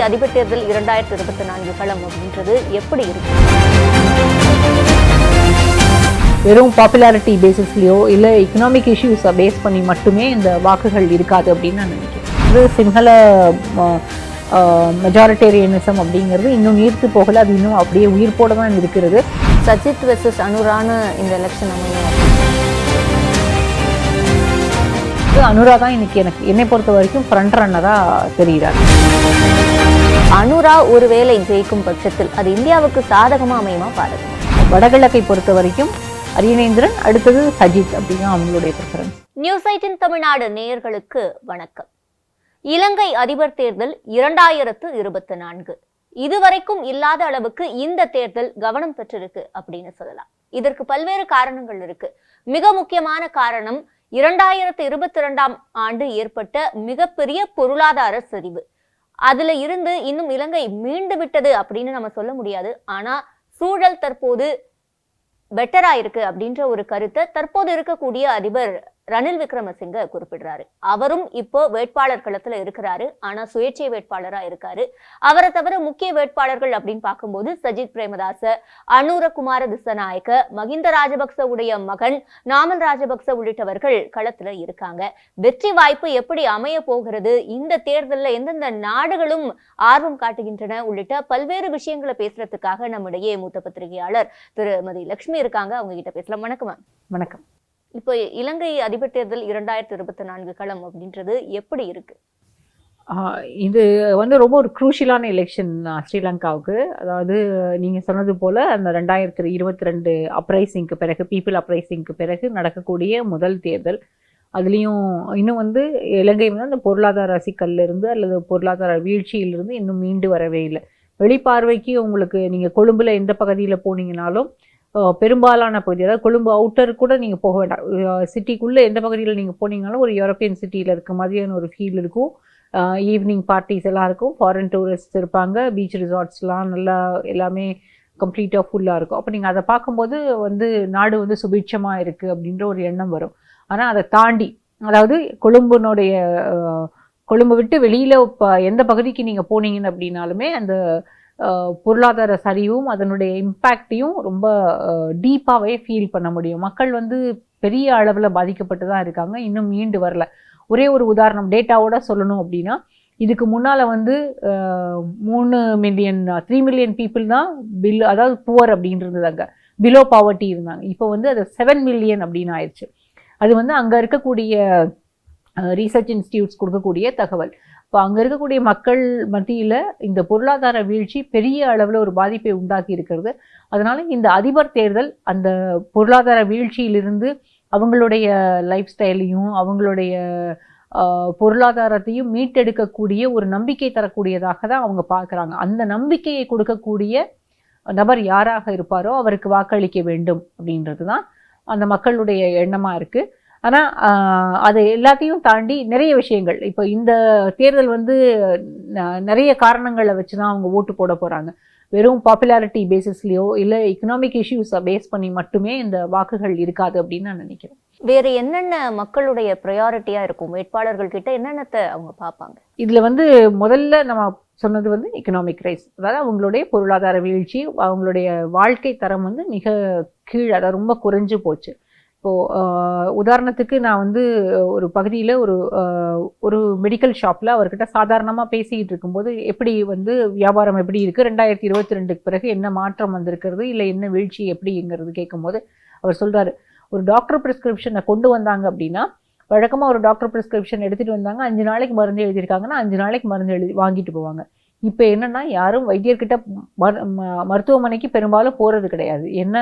அதிபர் தேர்தல் 2024 களம் அப்படின்றது எப்படி இருக்கு? வெறும் பாப்புலாரிட்டி பேசிஸ்லையோ இல்லை எக்கனாமிக் இஷ்யூஸை பேஸ் பண்ணி மட்டுமே இந்த வாக்குகள் இருக்காது அப்படின்னு நான் நினைக்கிறேன். இது சிங்கள மெஜாரிட்டேரியனிசம் அப்படிங்கிறது இன்னும் நீர்த்து போகல, அது இன்னும் அப்படியே உயிர்ப்போட தான் இருக்கிறது. சஜித் வெர்சஸ் அனுரான இந்த எலெக்ஷன் அமையும். அனுரா தான் இன்னைக்கு என்னை பொறுத்த வரைக்கும் ஃப்ரண்ட் ரன்னராக தெரிகிறார். அனுரா ஒருவேளை ஜெயிக்கும் பட்சத்தில் அது இந்தியாவுக்கு சாதகமா அமையுமா பாதகமா? வடகிழக்கை பொறுத்த வரைக்கும் அரியநேந்திரன், அடுத்தது சஜித் அப்படின்னா அவங்களுடைய ப்ரிஃபரன்ஸ். நியூஸ் 18 தமிழ்நாடு நேயர்களுக்கு வணக்கம். இலங்கை அதிபர் தேர்தல் 2024 இதுவரைக்கும் இல்லாத அளவுக்கு இந்த தேர்தல் கவனம் பெற்றிருக்கு அப்படின்னு சொல்லலாம். இதற்கு பல்வேறு காரணங்கள் இருக்கு. மிக முக்கியமான காரணம் 2022ஆம் ஆண்டு ஏற்பட்ட மிகப்பெரிய பொருளாதார சரிவு. அதுல இருந்து இன்னும் இலங்கை மீண்டு விட்டது அப்படின்னு நம்ம சொல்ல முடியாது. ஆனா சூழல் தற்போது பெட்டரா இருக்கு அப்படின்ற ஒரு கருத்தை தற்போது இருக்கக்கூடிய அதிபர் ரணில் விக்ரமசிங்க குறிப்பிடுறாரு. அவரும் இப்போ வேட்பாளர் களத்துல இருக்கிறாரு. ஆனா சுயேட்சை வேட்பாளரா இருக்காரு. அவரை தவிர முக்கிய வேட்பாளர்கள் அப்படின்னு பார்க்கும்போது சஜித் பிரேமதாச, அனுரகுமார திசநாயக்க, மகிந்த ராஜபக்ச உடைய மகன் நாமல் ராஜபக்ச உள்ளிட்டவர்கள் களத்துல இருக்காங்க. வெற்றி வாய்ப்பு எப்படி அமைய போகிறது, இந்த தேர்தலில் எந்தெந்த நாடுகளும் ஆர்வம் காட்டுகின்றன உள்ளிட்ட பல்வேறு விஷயங்களை பேசுறதுக்காக நம்முடைய மூத்த பத்திரிகையாளர் திருமதி லட்சுமி இருக்காங்க. அவங்க கிட்ட பேசலாம். வணக்கம். வணக்கம். இப்போ இலங்கை அதிபர் தேர்தல் 2024 களம் அப்படின்றது எப்படி இருக்கு? இது ரொம்ப ஒரு குரூஷியலான எலெக்ஷன் ஸ்ரீலங்காவுக்கு. அதாவது நீங்கள் சொன்னது போல் அந்த 2022 அப்ரைசிங்க்கு பிறகு, பீப்புள் அப்ரைசிங்க்கு பிறகு நடக்கக்கூடிய முதல் தேர்தல். அதுலேயும் இன்னும் இலங்கை அந்த பொருளாதார சிக்கல்லிருந்து அல்லது பொருளாதார வீழ்ச்சியிலிருந்து இன்னும் மீண்டு வரவே இல்லை. வெளிப்பார்வைக்கு உங்களுக்கு நீங்கள் கொழும்புல எந்த பகுதியில் போனீங்கனாலும் பெரும்பாலான பகுதி, அதாவது கொழும்பு அவுட்டர் கூட நீங்கள் போக வேண்டாம், சிட்டிக்குள்ளே எந்த பகுதியில் நீங்கள் போனீங்கனாலும் ஒரு யூரோப்பியன் சிட்டியில் இருக்க மாதிரியான ஒரு ஃபீல் இருக்கும். ஈவினிங் பார்ட்டிஸ் எல்லாம் இருக்கும், ஃபாரின் டூரிஸ்ட் இருப்பாங்க, பீச் ரிசார்ட்ஸ்லாம் நல்லா எல்லாமே கம்ப்ளீட்டாக ஃபுல்லாக இருக்கும். அப்போ நீங்கள் அதை பார்க்கும்போது நாடு சுபிட்சமாக இருக்குது அப்படின்ற ஒரு எண்ணம் வரும். ஆனால் அதை தாண்டி, அதாவது கொழும்பு விட்டு வெளியில் இப்போ எந்த பகுதிக்கு நீங்கள் போனீங்கன்னு அப்படின்னாலுமே அந்த பொருளாதார சரிவும் அதனுடைய இம்பேக்டையும் ரொம்ப டீப்பாகவே ஃபீல் பண்ண முடியும். மக்கள் பெரிய அளவில் பாதிக்கப்பட்டு தான் இருக்காங்க, இன்னும் மீண்டு வரல. ஒரே ஒரு உதாரணம் டேட்டாவோட சொல்லணும் அப்படின்னா, இதுக்கு முன்னால் 3 மில்லியன் பீப்புள் தான் அதாவது புவர் அப்படின்றது அங்கே பிலோ பாவர்ட்டி இருந்தாங்க. இப்போ அது 7 மில்லியன் அப்படின்னு ஆயிடுச்சு. அது அங்கே இருக்கக்கூடிய ரீசர்ச் இன்ஸ்டியூட்ஸ் கொடுக்கக்கூடிய தகவல். இப்போ அங்கே இருக்கக்கூடிய மக்கள் மத்தியில் இந்த பொருளாதார வீழ்ச்சி பெரிய அளவில் ஒரு பாதிப்பை உண்டாக்கி இருக்கிறது. அதனால் இந்த அதிபர் தேர்தல் அந்த பொருளாதார வீழ்ச்சியிலிருந்து அவங்களுடைய லைஃப் ஸ்டைலையும் அவங்களுடைய பொருளாதாரத்தையும் மீட்டெடுக்கக்கூடிய ஒரு நம்பிக்கை தரக்கூடியதாக தான் அவங்க பார்க்குறாங்க. அந்த நம்பிக்கையை கொடுக்கக்கூடிய நபர் யாராக இருப்பாரோ அவருக்கு வாக்களிக்க வேண்டும் அப்படின்றது தான் அந்த மக்களுடைய எண்ணமாக இருக்குது. ஆனால் அது எல்லாத்தையும் தாண்டி நிறைய விஷயங்கள், இப்போ இந்த தேர்தல் நிறைய காரணங்களை வச்சு தான் அவங்க ஓட்டு போட போகிறாங்க. வெறும் பாப்புலாரிட்டி பேசிஸ்லையோ இல்லை எக்கனாமிக் இஷ்யூஸை பேஸ் பண்ணி மட்டுமே இந்த வாக்குகள் இருக்காது அப்படின்னு நான் நினைக்கிறேன். வேறு என்னென்ன மக்களுடைய ப்ரையாரிட்டியாக இருக்கும்? வேட்பாளர்கள் கிட்ட என்னென்னத்தை அவங்க பார்ப்பாங்க? இதில் முதல்ல நம்ம சொன்னது எக்கனாமிக் ரைஸ், அதாவது அவங்களுடைய பொருளாதார வீழ்ச்சி, அவங்களுடைய வாழ்க்கை தரம் மிக கீழே, அதாவது ரொம்ப குறைஞ்சு போச்சு. இப்போது உதாரணத்துக்கு நான் ஒரு பகுதியில் ஒரு மெடிக்கல் ஷாப்பில் அவர்கிட்ட சாதாரணமாக பேசிக்கிட்டு இருக்கும்போது எப்படி வியாபாரம் எப்படி இருக்குது, 2022க்கு பிறகு என்ன மாற்றம் வந்திருக்கிறது, இல்லை என்ன வீழ்ச்சி எப்படிங்கிறது கேட்கும்போது அவர் சொல்கிறாரு, ஒரு டாக்டர் ப்ரிஸ்கிரிப்ஷனை கொண்டு வந்தாங்க அப்படின்னா, வழக்கமாக ஒரு டாக்டர் ப்ரிஸ்கிரிப்ஷன் எடுத்துகிட்டு வந்தாங்க, 5 நாளைக்கு மருந்து எழுதியிருக்காங்கன்னா 5 நாளைக்கு மருந்து வாங்கிட்டு போவாங்க. இப்போ என்னென்னா யாரும் வைத்தியர்கிட்ட மருத்துவமனைக்கு பெரும்பாலும் போகிறது கிடையாது. என்ன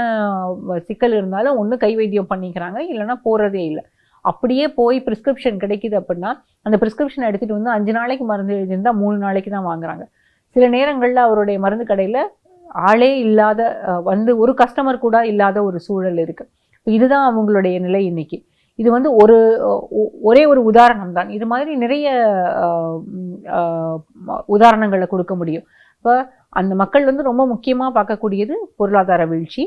சிக்கல் இருந்தாலும் ஒன்று கை வைத்தியம் பண்ணிக்கிறாங்க, இல்லைனா போகிறதே இல்லை. அப்படியே போய் ப்ரிஸ்கிரிப்ஷன் கிடைக்கிது அப்படின்னா அந்த ப்ரிஸ்கிரிப்ஷன் எடுத்துகிட்டு 5 நாளைக்கு மருந்து எழுதியிருந்தால் 3 நாளைக்கு தான் வாங்குறாங்க. சில நேரங்களில் அவருடைய மருந்து கடையில் ஆளே இல்லாத ஒரு கஸ்டமர் கூட இல்லாத ஒரு சூழல் இருக்குது. இதுதான் அவங்களுடைய நிலை இன்னைக்கு. இது ஒரே ஒரு உதாரணம் தான். இது மாதிரி நிறைய உதாரணங்களை கொடுக்க முடியும். இப்போ அந்த மக்கள் ரொம்ப முக்கியமாக பார்க்கக்கூடியது பொருளாதார வீழ்ச்சி.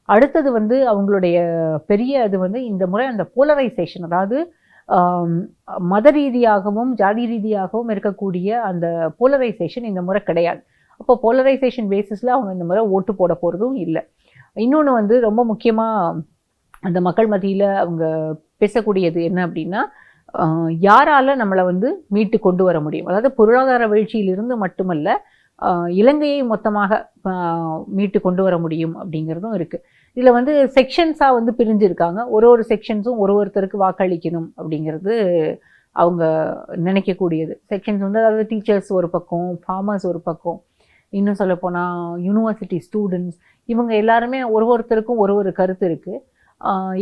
அடுத்தது அவங்களுடைய பெரிய இது இந்த முறை அந்த போலரைசேஷன், அதாவது மத ரீதியாகவும் ஜாதி ரீதியாகவும் இருக்கக்கூடிய அந்த போலரைசேஷன் இந்த முறை கிடையாது. அப்போ போலரைசேஷன் பேசிஸில் அவங்க இந்த முறை ஓட்டு போட போகிறதும் இல்லை. இன்னொன்று வந்து ரொம்ப முக்கியமாக அந்த மக்கள் மத்தியில் அவங்க பேசக்கூடியது என்ன அப்படின்னா, யாரால் நம்மளை வந்து மீட்டு கொண்டு வர முடியும், அதாவது பொருளாதார வீழ்ச்சியிலிருந்து மட்டுமல்ல இலங்கையை மொத்தமாக மீட்டு கொண்டு வர முடியும் அப்படிங்கிறதும் இருக்குது. இதில் வந்து செக்ஷன்ஸாக வந்து பிரிஞ்சிருக்காங்க. ஒரு செக்ஷன்ஸும் ஒருத்தருக்கு வாக்களிக்கணும் அப்படிங்கிறது அவங்க நினைக்கக்கூடியது. செக்ஷன்ஸ் வந்து அதாவது டீச்சர்ஸ் ஒரு பக்கம், ஃபார்மர்ஸ் ஒரு பக்கம், இன்னும் சொல்லப்போனால் யூனிவர்சிட்டி ஸ்டூடெண்ட்ஸ், இவங்க எல்லாருமே ஒருத்தருக்கும் ஒரு கருத்து இருக்குது.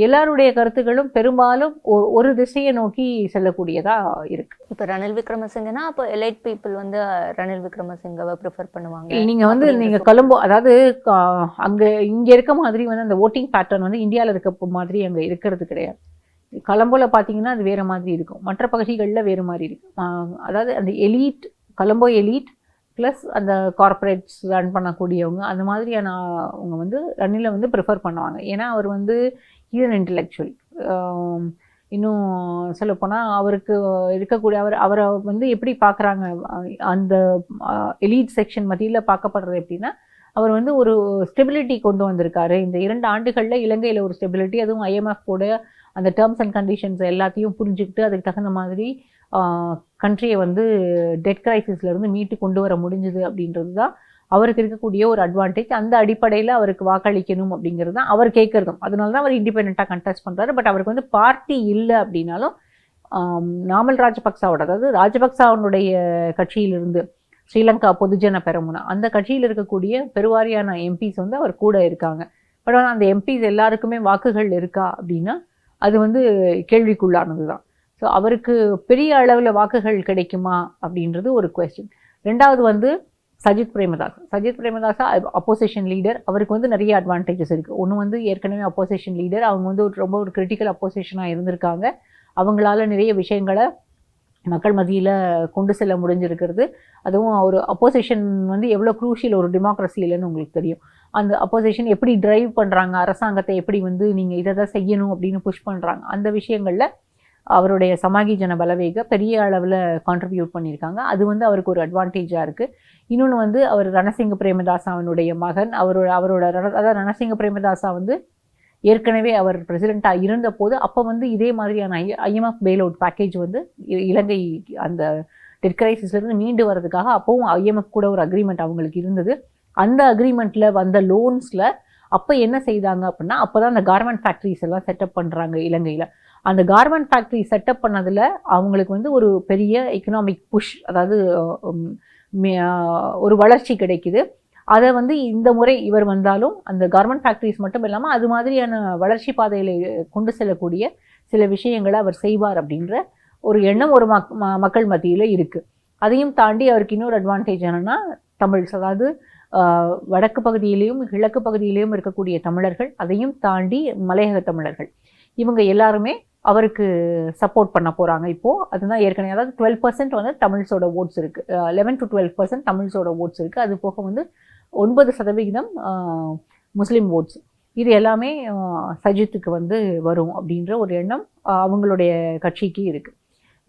எல்லாருடைய கருத்துக்களும் பெரும்பாலும் ஒரு திசையை நோக்கி செல்லக்கூடியதாக இருக்குது. இப்போ ரணில் விக்ரமசிங்கன்னா அப்போ எலைட் பீப்புள் வந்து ரணில் விக்ரமசிங்கவை ப்ரிஃபர் பண்ணுவாங்க. நீங்கள் கொலம்போ, அதாவது அங்கே இங்கே இருக்க மாதிரி வந்து அந்த ஓட்டிங் பேட்டர்ன் வந்து இந்தியாவில் இருக்க மாதிரி அங்கே இருக்கிறது கிடையாது. கொலம்போவில் பார்த்தீங்கன்னா அது வேறு மாதிரி இருக்கும், மற்ற பகுதிகளில் வேறு மாதிரி இருக்கும். அதாவது அந்த எலீட், கொலம்போ எலீட் ப்ளஸ் அந்த கார்ப்பரேட்ஸ் ரன் பண்ணக்கூடியவங்க, அந்த மாதிரியான அவங்க வந்து ரணிலை வந்து ப்ரிஃபர் பண்ணுவாங்க. ஏன்னா அவர் வந்து ஈவன் இன்டெலெக்சுவல். இன்னும் சொல்லப்போனால் அவருக்கு இருக்கக்கூடிய அவரை வந்து எப்படி பார்க்குறாங்க அந்த எலீட் செக்ஷன் மத்தியில் பார்க்கப்படுறது எப்படின்னா, அவர் வந்து ஒரு ஸ்டெபிலிட்டி கொண்டு வந்திருக்காரு. இந்த 2 ஆண்டுகளில் இலங்கையில் ஒரு ஸ்டெபிலிட்டி, அதுவும் IMF கூட அந்த டேர்ம்ஸ் அண்ட் கண்டிஷன்ஸ் எல்லாத்தையும் புரிஞ்சுக்கிட்டு அதுக்கு தகுந்த மாதிரி கண்ட்ரியை வந்து டெட் கிரைசிஸ்லேருந்து மீட்டு கொண்டு வர முடிஞ்சுது அப்படின்றது தான் அவருக்கு இருக்கக்கூடிய ஒரு அட்வான்டேஜ். அந்த அடிப்படையில் அவருக்கு வாக்களிக்கணும் அப்படிங்கிறது தான் அவர் கேட்குறதும். அதனால தான் அவர் இண்டிபெண்ட்டாக கண்டெஸ்ட் பண்ணுறாரு. பட் அவருக்கு வந்து பார்ட்டி இல்லை அப்படின்னாலும் நாமல் ராஜபக்சாவோட, அதாவது ராஜபக்சாவுடைய கட்சியிலிருந்து ஸ்ரீலங்கா பொதுஜன பெரமுனா அந்த கட்சியில் இருக்கக்கூடிய பெருவாரியான எம்பிஸ் வந்து அவர் கூட இருக்காங்க. பட் ஆனால் அந்த எம்பிஸ் எல்லாருக்குமே வாக்குகள் இருக்கா அப்படின்னா அது வந்து கேள்விக்குள்ளானது தான். ஸோ அவருக்கு பெரிய அளவில் வாக்குகள் கிடைக்குமா அப்படின்றது ஒரு கொஸ்டின். ரெண்டாவது வந்து சஜித் பிரேமதாசா அப்போசிஷன் லீடர். அவருக்கு வந்து நிறைய அட்வான்டேஜஸ் இருக்குது. ஒன்று வந்து ஏற்கனவே அப்போசிஷன் லீடர், அவங்க வந்து ரொம்ப ஒரு கிரிட்டிக்கல் அப்போசிஷனாக இருந்திருக்காங்க. அவங்களால நிறைய விஷயங்களை மக்கள் மத்தியில் கொண்டு செல்ல முடிஞ்சிருக்கிறது. அதுவும் ஒரு அப்போசிஷன் வந்து எவ்வளோ க்ரூஷியல் ஒரு டெமோக்ரஸிலன்னு உங்களுக்கு தெரியும். அந்த அப்போசிஷன் எப்படி டிரைவ் பண்ணுறாங்க, அரசாங்கத்தை எப்படி வந்து நீங்கள் இதை தான் செய்யணும் அப்படின்னு புஷ் பண்ணுறாங்க, அந்த விஷயங்களில் அவருடைய சமாகி ஜன பலவேக பெரிய அளவில் கான்ட்ரிபியூட் பண்ணியிருக்காங்க. அது வந்து அவருக்கு ஒரு அட்வான்டேஜாக இருக்குது. இன்னொன்று வந்து அவர் ரணசிங்க பிரேமதாசாவினுடைய மகன். அவரோட அதாவது ரணசிங்க பிரேமதாசா வந்து ஏற்கனவே அவர் பிரசிடெண்ட்டாக இருந்தபோது அப்போ வந்து இதே மாதிரியான IMF பெயில் அவுட் பேக்கேஜ் வந்து இலங்கை அந்த டெட் கிரைசிஸ்லேருந்து மீண்டு வர்றதுக்காக அப்போவும் IMF கூட ஒரு அக்ரிமெண்ட் அவங்களுக்கு இருந்தது. அந்த அக்ரிமெண்ட்டில் வந்த லோன்ஸில் அப்போ என்ன செய்தாங்க அப்படின்னா, அப்போ தான் அந்த கார்மெண்ட் ஃபேக்ட்ரிஸ் எல்லாம் செட்டப் பண்ணுறாங்க இலங்கையில். அந்த கார்மெண்ட் ஃபேக்ட்ரி செட்டப் பண்ணதில் அவங்களுக்கு வந்து ஒரு பெரிய எக்கனாமிக் புஷ், அதாவது ஒரு வளர்ச்சி கிடைக்குது. அதை வந்து இந்த முறை இவர் வந்தாலும் அந்த கார்மெண்ட் ஃபேக்ட்ரிஸ் மட்டும் இல்லாமல் அது மாதிரியான வளர்ச்சி பாதையில் கொண்டு செல்லக்கூடிய சில விஷயங்களை அவர் செய்வார் அப்படின்ற ஒரு எண்ணம் ஒரு மக்கள் மத்தியில் இருக்குது. அதையும் தாண்டி அவருக்கு இன்னொரு அட்வான்டேஜ் என்னென்னா, தமிழ்ஸ், அதாவது வடக்கு பகுதியிலையும் கிழக்கு பகுதியிலையும் இருக்கக்கூடிய தமிழர்கள், அதையும் தாண்டி மலையக தமிழர்கள், இவங்க எல்லாருமே அவருக்கு சப்போர்ட் பண்ண போகிறாங்க இப்போது. அதுதான் ஏற்கனவே, அதாவது 12% வந்து தமிழ்ஸோட ஓட்ஸ் இருக்குது, 11 to 12% தமிழ்ஸோட ஓட்ஸ் இருக்குது. அது போக வந்து 9% முஸ்லீம் ஓட்ஸ். இது எல்லாமே சஜித்துக்கு வந்து வரும் அப்படின்ற ஒரு எண்ணம் அவங்களுடைய கட்சிக்கு இருக்குது.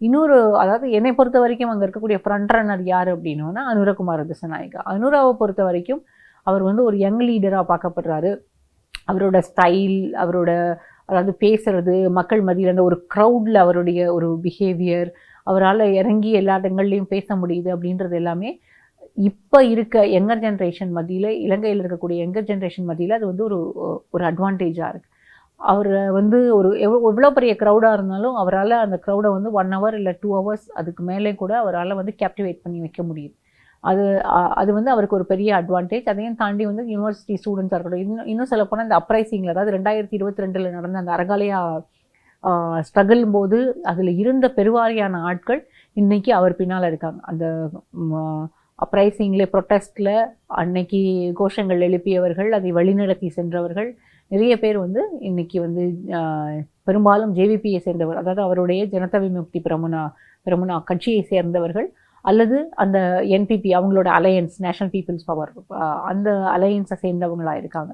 இன்னொரு, அதாவது என்னை பொறுத்த வரைக்கும் அங்கே இருக்கக்கூடிய ஃப்ரண்ட் ரன்னர் யார் அப்படின்னா அனுரகுமார திசாநாயக்கா. அனுராவை பொறுத்த வரைக்கும் அவர் வந்து ஒரு யங் லீடராக பார்க்கப்படுறாரு. அவரோட ஸ்டைல், அவரோட அதாவது பேசுறது, மக்கள் மத்தியில் அந்த ஒரு க்ரௌடில் அவருடைய ஒரு பிஹேவியர், அவரால் இறங்கி எல்லா இடங்கள்லையும் பேச முடியுது அப்படின்றது எல்லாமே இப்போ இருக்க யங்கர் ஜென்ரேஷன் மத்தியில், இலங்கையில் இருக்கக்கூடிய யங்கர் ஜென்ரேஷன் மத்தியில் அது வந்து ஒரு அட்வான்டேஜாக இருக்குது. அவர் வந்து ஒரு எவ்வளோ பெரிய க்ரௌடாக இருந்தாலும் அவரால் அந்த க்ரௌடை வந்து 1 hour இல்லை 2 hours அதுக்கு மேலே கூட அவரால் வந்து கேப்டிவேட் பண்ணி வைக்க முடியுது. அது வந்து அவருக்கு ஒரு பெரிய அட்வான்டேஜ். அதையும் தாண்டி வந்து யூனிவர்சிட்டி ஸ்டூடெண்ட்ஸாக இருக்கட்டும், இன்னும் சொல்லப்போனால் இந்த அப்ரைசிங்கில், அதாவது 2022 நடந்த அந்த அரகாலயா ஸ்ட்ரகிள் போது அதில் இருந்த பெருவாரியான ஆட்கள் இன்றைக்கி அவர் பின்னால் இருக்காங்க. அந்த அப்ரைசிங்கில், ப்ரொட்டஸ்டில் அன்னைக்கு கோஷங்கள் எழுப்பியவர்கள், அதை வழிநடத்தி சென்றவர்கள் நிறைய பேர் வந்து இன்றைக்கி வந்து பெரும்பாலும் JVPயை சேர்ந்தவர், அதாவது அவருடைய ஜனதா விமுக்தி பெரமுனா கட்சியை சேர்ந்தவர்கள், அல்லது அந்த NPP அவங்களோட அலையன்ஸ், நேஷனல் பீப்புள்ஸ் பவர், அந்த அலையன்ஸை சேர்ந்தவங்களாக இருக்காங்க.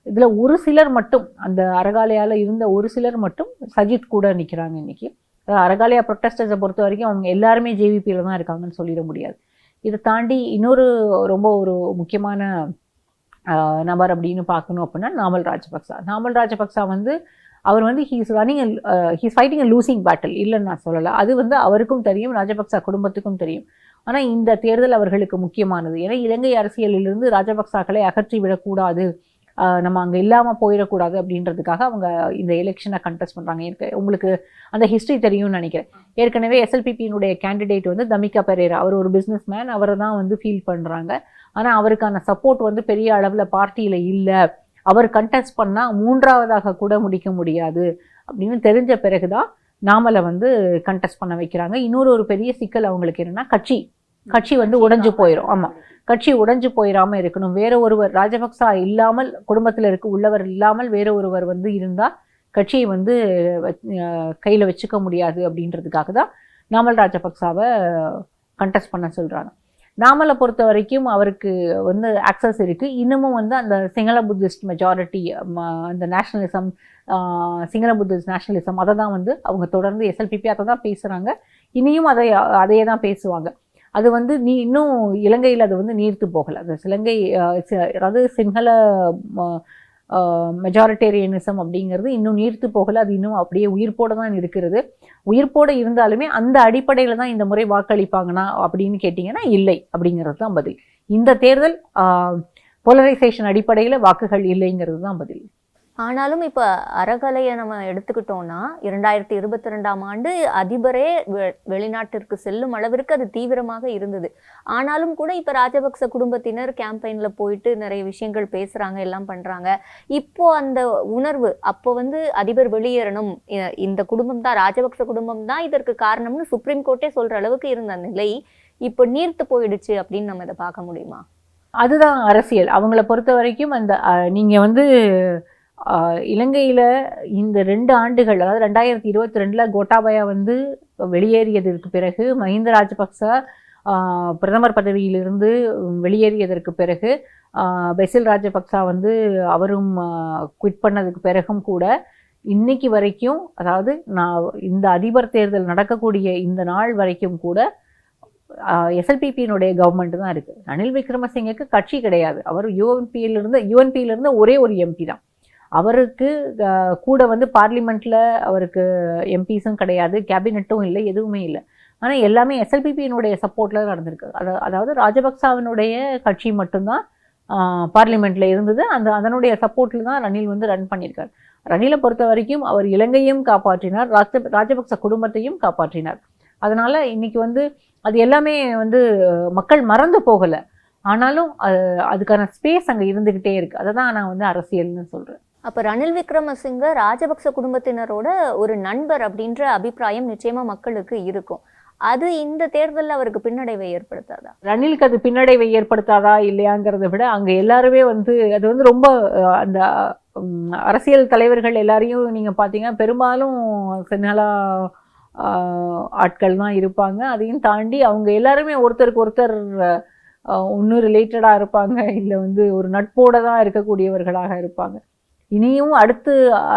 இதில் ஒரு சிலர் மட்டும், அந்த அரகாலையால் இருந்த ஒரு சிலர் மட்டும் சஜித் கூட நிற்கிறாங்க இன்றைக்கி. அரகாலியா ப்ரொட்டஸ்டர்ஸை பொறுத்த வரைக்கும் அவங்க எல்லாருமே ஜேவிபியில் தான் இருக்காங்கன்னு சொல்லிட முடியாது. இதை தாண்டி இன்னொரு ரொம்ப ஒரு முக்கியமான நபர் அப்படின்னு பார்க்கணும் அப்படின்னா நாமல் ராஜபக்சா. நாமல் ராஜபக்சா வந்து அவர் வந்து ஹீஸ் ஃபைட்டிங் அ லூசிங் பேட்டில் இல்லைன்னு நான் சொல்லலை. அது வந்து அவருக்கும் தெரியும், ராஜபக்சா குடும்பத்துக்கும் தெரியும். ஆனால் இந்த தேர்தல் அவர்களுக்கு முக்கியமானது. ஏன்னா இலங்கை அரசியலிலிருந்து ராஜபக்சாக்களை அகற்றி விடக்கூடாது, நம்ம அங்கே இல்லாமல் போயிடக்கூடாது அப்படின்றதுக்காக அவங்க இந்த எலெக்ஷனை கண்டெஸ்ட் பண்ணுறாங்க. உங்களுக்கு அந்த ஹிஸ்ட்ரி தெரியும்னு நினைக்கிறேன். ஏற்கனவே எஸ்எல்பிபியினுடைய கேண்டிடேட் வந்து தமிகா பெரேரா, அவர் ஒரு பிஸ்னஸ் மேன், அவரை தான் வந்து ஃபீல் பண்ணுறாங்க. ஆனால் அவருக்கான சப்போர்ட் வந்து பெரிய அளவில் பார்ட்டியில் இல்லை. அவர் கண்டெஸ்ட் பண்ணால் 3ஆவதாக கூட முடிக்க முடியாது அப்படின்னு தெரிஞ்ச பிறகு தான் நாமலை வந்து கண்டெஸ்ட் பண்ண வைக்கிறாங்க. இன்னொரு பெரிய சிக்கல் அவங்களுக்கு என்னென்னா கட்சி வந்து உடைஞ்சு போயிடும். ஆமாம், கட்சி உடைஞ்சு போயிடாமல் இருக்கணும். வேற ஒருவர் ராஜபக்சா இல்லாமல், குடும்பத்தில் உள்ளவர் இல்லாமல் வேற ஒருவர் வந்து இருந்தால் கட்சியை வந்து கையில் வச்சுக்க முடியாது அப்படின்றதுக்காக தான் நாமல் ராஜபக்சாவை கண்டெஸ்ட் பண்ண சொல்கிறாங்க. நாமலை பொறுத்த வரைக்கும் அவருக்கு வந்து ஆக்சஸ் இருக்குது. இன்னமும் வந்து அந்த சிங்கள புத்திஸ்ட் மெஜாரிட்டி, அந்த நேஷ்னலிசம், சிங்கள புத்திஸ்ட் நேஷ்னலிசம், அதை தான் வந்து அவங்க தொடர்ந்து எஸ்எல்பிபி அதை தான் பேசுகிறாங்க. இனியும் அதையே தான் பேசுவாங்க. அது வந்து இன்னும் இலங்கையில் அது வந்து நீர்த்து போகலை. அது அதாவது சிங்கள மெஜாரிட்டேரியனிசம் அப்படிங்கிறது இன்னும் நீர்த்து போகலை. அது இன்னும் அப்படியே உயிர்ப்போடு தான் இருக்கிறது. உயிர்ப்போடு இருந்தாலுமே அந்த அடிப்படையில் தான் இந்த முறை வாக்களிப்பாங்கன்னா அப்படின்னு கேட்டிங்கன்னா இல்லை அப்படிங்கிறது தான் பதில். இந்த தேர்தல் போலரைசேஷன் அடிப்படையில் வாக்குகள் இல்லைங்கிறது தான் பதில். ஆனாலும் இப்போ அறகலையை நம்ம எடுத்துக்கிட்டோம்னா 2022ஆம் ஆண்டு அதிபரே வெளிநாட்டிற்கு செல்லும் அளவிற்கு அது தீவிரமாக இருந்தது. ஆனாலும் கூட இப்போ ராஜபக்ச குடும்பத்தினர் கேம்பெயினில் போயிட்டு நிறைய விஷயங்கள் பேசுகிறாங்க, எல்லாம் பண்ணுறாங்க. இப்போ அந்த உணர்வு, அப்போ வந்து அதிபர் வெளியேறணும், இந்த குடும்பம் தான், ராஜபக்ச குடும்பம் தான் இதற்கு காரணம்னு சுப்ரீம் கோர்ட்டே சொல்கிற அளவுக்கு இருந்த நிலை இப்போ நீர்த்து போயிடுச்சு அப்படின்னு நம்ம இதை பார்க்க முடியுமா? அதுதான் அரசியல். அவங்கள பொறுத்த வரைக்கும் அந்த நீங்கள் வந்து இலங்கையில் இந்த 2 ஆண்டுகள், அதாவது 2022 கோட்டாபயா வந்து வெளியேறியதற்கு பிறகு, மஹிந்த ராஜபக்ச பிரதமர் பதவியிலிருந்து வெளியேறியதற்கு பிறகு, பெசில் ராஜபக்சா வந்து அவரும் குவிட் பண்ணதுக்கு பிறகும் கூட இன்னைக்கு வரைக்கும், அதாவது இந்த அதிபர் தேர்தல் நடக்கக்கூடிய இந்த நாள் வரைக்கும் கூட எஸ்எல்பிபியினுடைய கவர்மெண்ட் தான் இருக்குது. ரணில் விக்ரமசிங்கக்கு கட்சி கிடையாது. அவர் யூஎன்பியிலிருந்து ஒரே ஒரு எம்பி தான். அவருக்கு கூட வந்து பார்லிமெண்ட்டில் அவருக்கு எம்பிஸும் கிடையாது, கேபினெட்டும் இல்லை, எதுவுமே இல்லை. ஆனால் எல்லாமே எஸ்எல்பிபியினுடைய சப்போர்ட்டில் நடந்திருக்கு. அதாவது ராஜபக்சாவினுடைய கட்சி மட்டும்தான் பார்லிமெண்ட்டில் இருந்தது. அதனுடைய சப்போர்ட்டில் தான் ரணில் வந்து ரன் பண்ணியிருக்கார். ரணிலை பொறுத்த வரைக்கும் அவர் இலங்கையும் காப்பாற்றினார், ராஜபக்ச குடும்பத்தையும் காப்பாற்றினார். அதனால் இன்னைக்கு வந்து அது எல்லாமே வந்து மக்கள் மறந்து போகலை. ஆனாலும் அதுக்கான ஸ்பேஸ் அங்கே இருந்துக்கிட்டே இருக்குது. அதை தான் நான் வந்து அரசியல்னு சொல்கிறேன். அப்போ ரணில் விக்ரமசிங்க ராஜபக்ச குடும்பத்தினரோட ஒரு நண்பர் அப்படின்ற அபிப்பிராயம் நிச்சயமாக மக்களுக்கு இருக்கும். அது இந்த தேர்தலில் அவருக்கு பின்னடைவை ஏற்படுத்தாதா? ரணிலுக்கு அது பின்னடைவை ஏற்படுத்தாதா இல்லையாங்கிறத விட அங்கே எல்லாருமே வந்து அது வந்து ரொம்ப அந்த அரசியல் தலைவர்கள் எல்லாரையும் நீங்கள் பார்த்தீங்கன்னா பெரும்பாலும் சிங்களா ஆட்கள் தான் இருப்பாங்க. அதையும் தாண்டி அவங்க எல்லாருமே ஒருத்தருக்கு ஒருத்தர் இன்னும் ரிலேட்டடாக இருப்பாங்க, இல்லை வந்து ஒரு நட்போடு தான் இருக்கக்கூடியவர்களாக இருப்பாங்க. இனியும்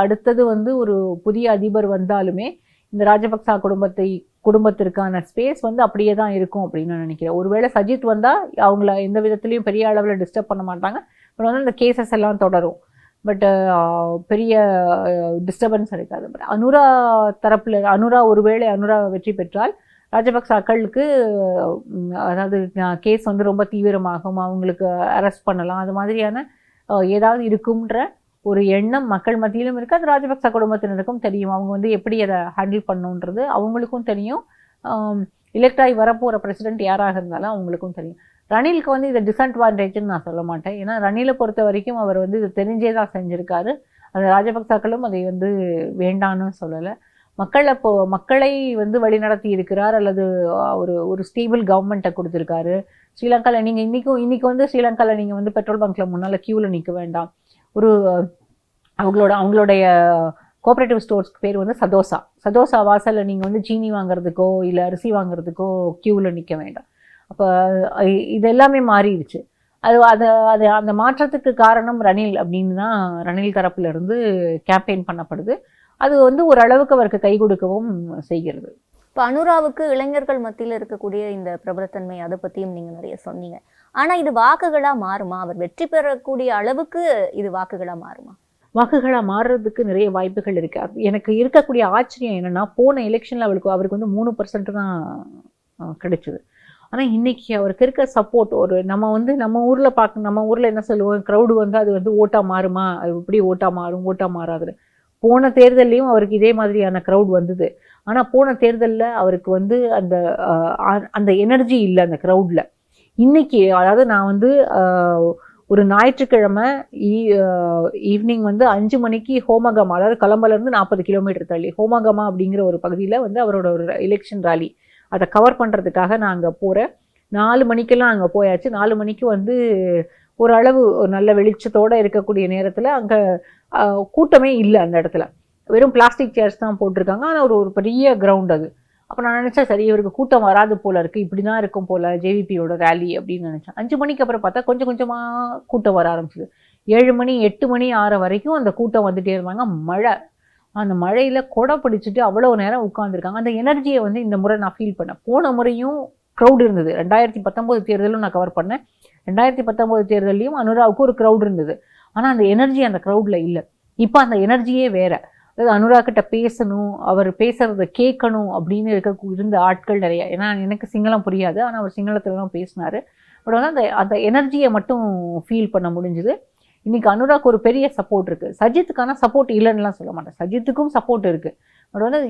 அடுத்தது வந்து ஒரு புதிய அதிபர் வந்தாலுமே இந்த ராஜபக்சா குடும்பத்திற்கான ஸ்பேஸ் வந்து அப்படியே தான் இருக்கும் அப்படின்னு நான் நினைக்கிறேன். ஒருவேளை சஜித் வந்தால் அவங்கள எந்த விதத்துலையும் பெரிய அளவில் டிஸ்டர்ப் பண்ண மாட்டாங்க. அப்புறம் வந்து இந்த கேசஸ் எல்லாம் தொடரும். பட் பெரிய டிஸ்டர்பன்ஸ் இருக்காது. பட் அனுரா ஒருவேளை வெற்றி பெற்றால் ராஜபக்சாக்களுக்கு அதாவது கேஸ் வந்து ரொம்ப தீவிரமாகும், அவங்களுக்கு அரெஸ்ட் பண்ணலாம், அது மாதிரியான ஏதாவது இருக்கும்ன்ற ஒரு எண்ணம் மக்கள் மத்தியிலும் இருக்குது. அது ராஜபக்ச குடும்பத்தினருக்கும் தெரியும். அவங்க வந்து எப்படி அதை ஹேண்டில் பண்ணுன்றது அவங்களுக்கும் தெரியும். எலெக்ட் ஆகி வரப்போகிற பிரசிடென்ட் யாராக இருந்தாலும் அவங்களுக்கும் தெரியும். ரணிலுக்கு வந்து இதை டிஸ்அட்வான்டேஜ்னு நான் சொல்ல மாட்டேன். ஏன்னா ரணிலை பொறுத்த வரைக்கும் அவர் வந்து இது தெரிஞ்சே தான் செஞ்சுருக்காரு. அந்த ராஜபக்சாக்களும் அதை வந்து வேண்டான்னு சொல்லலை. மக்களை வந்து வழிநடத்தி இருக்கிறார், அல்லது ஒரு ஸ்டேபிள் கவர்மெண்ட்டை கொடுத்துருக்காரு. ஸ்ரீலங்காவில் நீங்கள் இன்னைக்கு வந்து ஸ்ரீலங்காவில் நீங்கள் வந்து பெட்ரோல் பங்க்கில் முன்னால் க்யூவில் நிற்க வேண்டாம். அவங்களுடைய கோஆப்ரேட்டிவ் ஸ்டோர்ஸ்க்கு பேர் வந்து சதோசா வாசலில் நீங்கள் வந்து சீனி வாங்குறதுக்கோ இல்லை அரிசி வாங்குறதுக்கோ க்யூவில் நிற்க வேண்டாம். அப்போ இது எல்லாமே மாறிடுச்சு. அந்த மாற்றத்துக்கு காரணம் ரணில் அப்படின்னு தான் ரணில் தரப்புலேருந்து கேம்பெயின் பண்ணப்படுது. அது வந்து ஓரளவுக்கு அவருக்கு கை கொடுக்கவும் செய்கிறது. இப்போ அனுராவுக்கு இளைஞர்கள் மத்தியில் இருக்கக்கூடிய இந்த பிரபலத்தன்மை, அதை பற்றியும் நீங்கள் நிறைய சொன்னீங்க. ஆனால் இது வாக்குகளாக மாறுமா? அவர் வெற்றி பெறக்கூடிய அளவுக்கு இது வாக்குகளாக மாறுமா? வாக்குகளாக மாறுறதுக்கு நிறைய வாய்ப்புகள் இருக்குது. எனக்கு இருக்கக்கூடிய ஆச்சரியம் என்னென்னா, போன எலெக்ஷனில் அவருக்கு வந்து 3% தான் கிடைச்சிது. ஆனால் இன்றைக்கி அவருக்கு இருக்க சப்போர்ட் நம்ம வந்து நம்ம ஊரில் என்ன சொல்லுவோம், க்ரௌடு வந்து அது வந்து ஓட்டாக மாறுமா, அது எப்படி ஓட்டாக மாறும், ஓட்டாக மாறாது. போன தேர்தல்லையும் அவருக்கு இதே மாதிரியான க்ரௌட் வந்தது. ஆனால் போன தேர்தலில் அவருக்கு வந்து அந்த எனர்ஜி இல்லை அந்த க்ரௌடில். இன்றைக்கி அதாவது நான் வந்து ஒரு ஞாயிற்றுக்கிழமை ஈவினிங் வந்து 5 மணிக்கு ஹோமகமா, அதாவது கொலம்பலேருந்து 40 கிலோமீட்டர் தள்ளி ஹோமகமா அப்படிங்கிற ஒரு பகுதியில் வந்து அவரோட ஒரு எலெக்ஷன் ரேலி, அதை கவர் பண்ணுறதுக்காக நான் அங்கே போகிறேன். 4 மணிக்கெல்லாம் அங்கே போயாச்சு. 4 மணிக்கு வந்து ஓரளவு நல்ல வெளிச்சத்தோடு இருக்கக்கூடிய நேரத்தில் அங்கே கூட்டமே இல்லை. அந்த இடத்துல வெறும் பிளாஸ்டிக் சேர்ஸ் தான் போட்டிருக்காங்க. ஆனால் ஒரு பெரிய கிரவுண்ட் அது. அப்போ நான் நினச்சேன், சரி இவருக்கு கூட்டம் வராது போல் இருக்குது, இப்படி தான் இருக்கும் போல் ஜேவிபியோட ரேலி அப்படின்னு நினச்சேன். 5 மணிக்கு அப்புறம் பார்த்தா கொஞ்சம் கொஞ்சமாக கூட்டம் வர ஆரம்பிச்சிது. 7 மணி 8 மணி ஆற வரைக்கும் அந்த கூட்டம் வந்துகிட்டே இருந்தாங்க. மழை, அந்த மழையில் கொடை பிடிச்சிட்டு அவ்வளோ நேரம் உட்காந்துருக்காங்க. அந்த எனர்ஜியை வந்து இந்த முறை நான் ஃபீல் பண்ணேன். போன முறையும் க்ரௌட் இருந்தது. 2019 தேர்தலும் நான் கவர் பண்ணேன். 2019 தேர்தலையும் அனுராவுக்கு ஒரு க்ரௌட் இருந்தது. ஆனால் அந்த எனர்ஜி அந்த க்ரௌடில் இல்லை. இப்போ அந்த எனர்ஜியே வேறு. அதாவது அனுராக்கிட்ட பேசணும், அவர் பேசுகிறத கேட்கணும் அப்படின்னு இருந்த ஆட்கள் நிறைய. ஏன்னா எனக்கு சிங்களம் புரியாது, ஆனால் அவர் சிங்களத்தில் தான் பேசினார். பட் வந்து அந்த எனர்ஜியை மட்டும் ஃபீல் பண்ண முடிஞ்சுது. இன்றைக்கி அனுராக்கு ஒரு பெரிய சப்போர்ட் இருக்குது. சஜித்துக்கான சப்போர்ட் இல்லைன்னுலாம் சொல்ல மாட்டேன், சஜித்துக்கும் சப்போர்ட் இருக்குது. பட் வந்து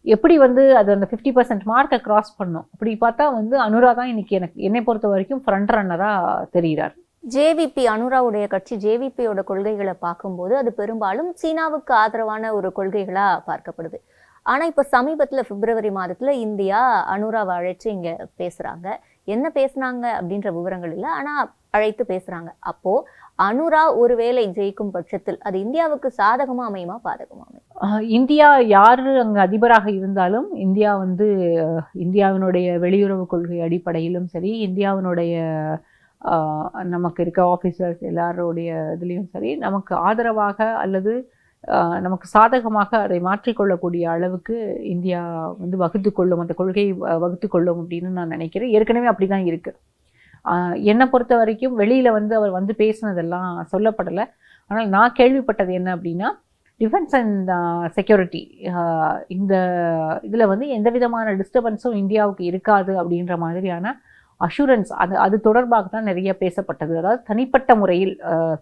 எப்படி வந்து அது அந்த 50% மார்க்கை கிராஸ் பண்ணும் அப்படி பார்த்தா வந்து அனுரா தான் இன்றைக்கி என்னை பொறுத்த வரைக்கும் ஃப்ரண்ட் ரன்னராக தெரிகிறார். ஜேவிபி, அனுராவுடைய கட்சி ஜேவிபியோட கொள்கைகளை பார்க்கும்போது அது பெரும்பாலும் சீனாவுக்கு ஆதரவான ஒரு கொள்கைகளாக பார்க்கப்படுது. ஆனால் இப்போ சமீபத்தில் பிப்ரவரி மாதத்தில் இந்தியா அனுராவை அழைச்சி இங்கே பேசுகிறாங்க. என்ன பேசுனாங்க அப்படின்ற விவரங்கள் இல்லை, ஆனால் அழைத்து பேசுகிறாங்க. அப்போது அனுரா ஒருவேளை ஜெயிக்கும் பட்சத்தில் அது இந்தியாவுக்கு சாதகமாக அமையுமா, பாதகமாக அமையுமா? இந்தியா யார் அங்கே அதிபராக இருந்தாலும் இந்தியா வந்து இந்தியாவினுடைய வெளியுறவு கொள்கை அடிப்படையிலும் சரி, இந்தியாவினுடைய நமக்கு இருக்க ஆஃபீஸர்ஸ் எல்லாருடைய இதுலேயும் சரி, நமக்கு ஆதரவாக அல்லது நமக்கு சாதகமாக அதை மாற்றிக்கொள்ளக்கூடிய அளவுக்கு இந்தியா வந்து வகுத்து கொள்ளும், அந்த கொள்கையை வகுத்து கொள்ளும் அப்படின்னு நான் நினைக்கிறேன். ஏற்கனவே அப்படி தான் இருக்குது. என்னை பொறுத்த வரைக்கும் வெளியில் வந்து அவர் வந்து பேசினதெல்லாம் சொல்லப்படலை. ஆனால் நான் கேள்விப்பட்டது என்ன அப்படின்னா, டிஃபென்ஸ் அண்ட் செக்யூரிட்டி இந்த இதில் வந்து எந்த விதமான டிஸ்டர்பன்ஸும் இந்தியாவுக்கு இருக்காது அப்படின்ற மாதிரியான அஷூரன்ஸ் அது தொடர்பாக தான் நிறைய பேசப்பட்டது. அதாவது தனிப்பட்ட முறையில்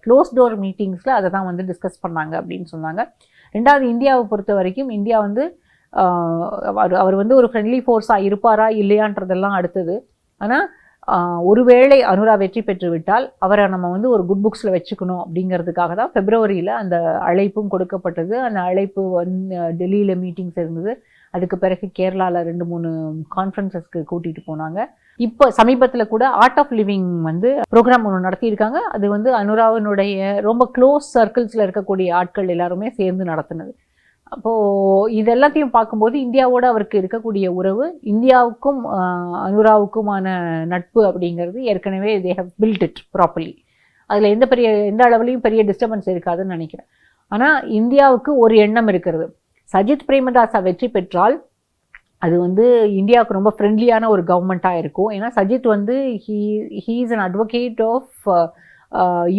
க்ளோஸ் டோர் மீட்டிங்ஸில் அதை தான் வந்து டிஸ்கஸ் பண்ணாங்க அப்படின்னு சொன்னாங்க. ரெண்டாவது, இந்தியாவை பொறுத்த வரைக்கும் இந்தியா வந்து அவர் வந்து ஒரு ஃப்ரெண்ட்லி ஃபோர்ஸாக இருப்பாரா இல்லையான்றதெல்லாம் அடுத்தது. ஆனால் ஒருவேளை அனுரா வெற்றி பெற்று விட்டால் அவரை நம்ம வந்து ஒரு குட் புக்ஸில் வச்சுக்கணும் அப்படிங்கிறதுக்காக தான் பிப்ரவரியில் அந்த அழைப்பும் கொடுக்கப்பட்டது. அந்த அழைப்பு வந்து டெல்லியில் மீட்டிங்ஸ் இருந்தது. அதுக்கு பிறகு கேரளாவில் 2-3 கான்ஃபரன்சஸ்க்கு கூட்டிகிட்டு போனாங்க. இப்போ சமீபத்தில் கூட ஆர்ட் ஆஃப் லிவிங் வந்து ப்ரோக்ராம் ஒன்று நடத்தியிருக்காங்க. அது வந்து அனுராவினுடைய ரொம்ப க்ளோஸ் சர்க்கிள்ஸில் இருக்கக்கூடிய ஆட்கள் எல்லாருமே சேர்ந்து நடத்தினது. அப்போது இது எல்லாத்தையும் பார்க்கும்போது இந்தியாவோடு அவருக்கு இருக்கக்கூடிய உறவு, இந்தியாவுக்கும் அனுராவுக்குமான நட்பு அப்படிங்கிறது ஏற்கனவே they have built it properly. அதில் எந்த அளவுலையும் பெரிய டிஸ்டர்பன்ஸ் இருக்காதுன்னு நினைக்கிறேன். ஆனால் இந்தியாவுக்கு ஒரு எண்ணம் இருக்கிறது, சஜித் பிரேமதாசா வெற்றி பெற்றால் அது வந்து இந்தியாவுக்கு ரொம்ப ஃப்ரெண்ட்லியான ஒரு கவர்மெண்ட்டாக இருக்கும். ஏன்னா சஜித் வந்து he is an advocate of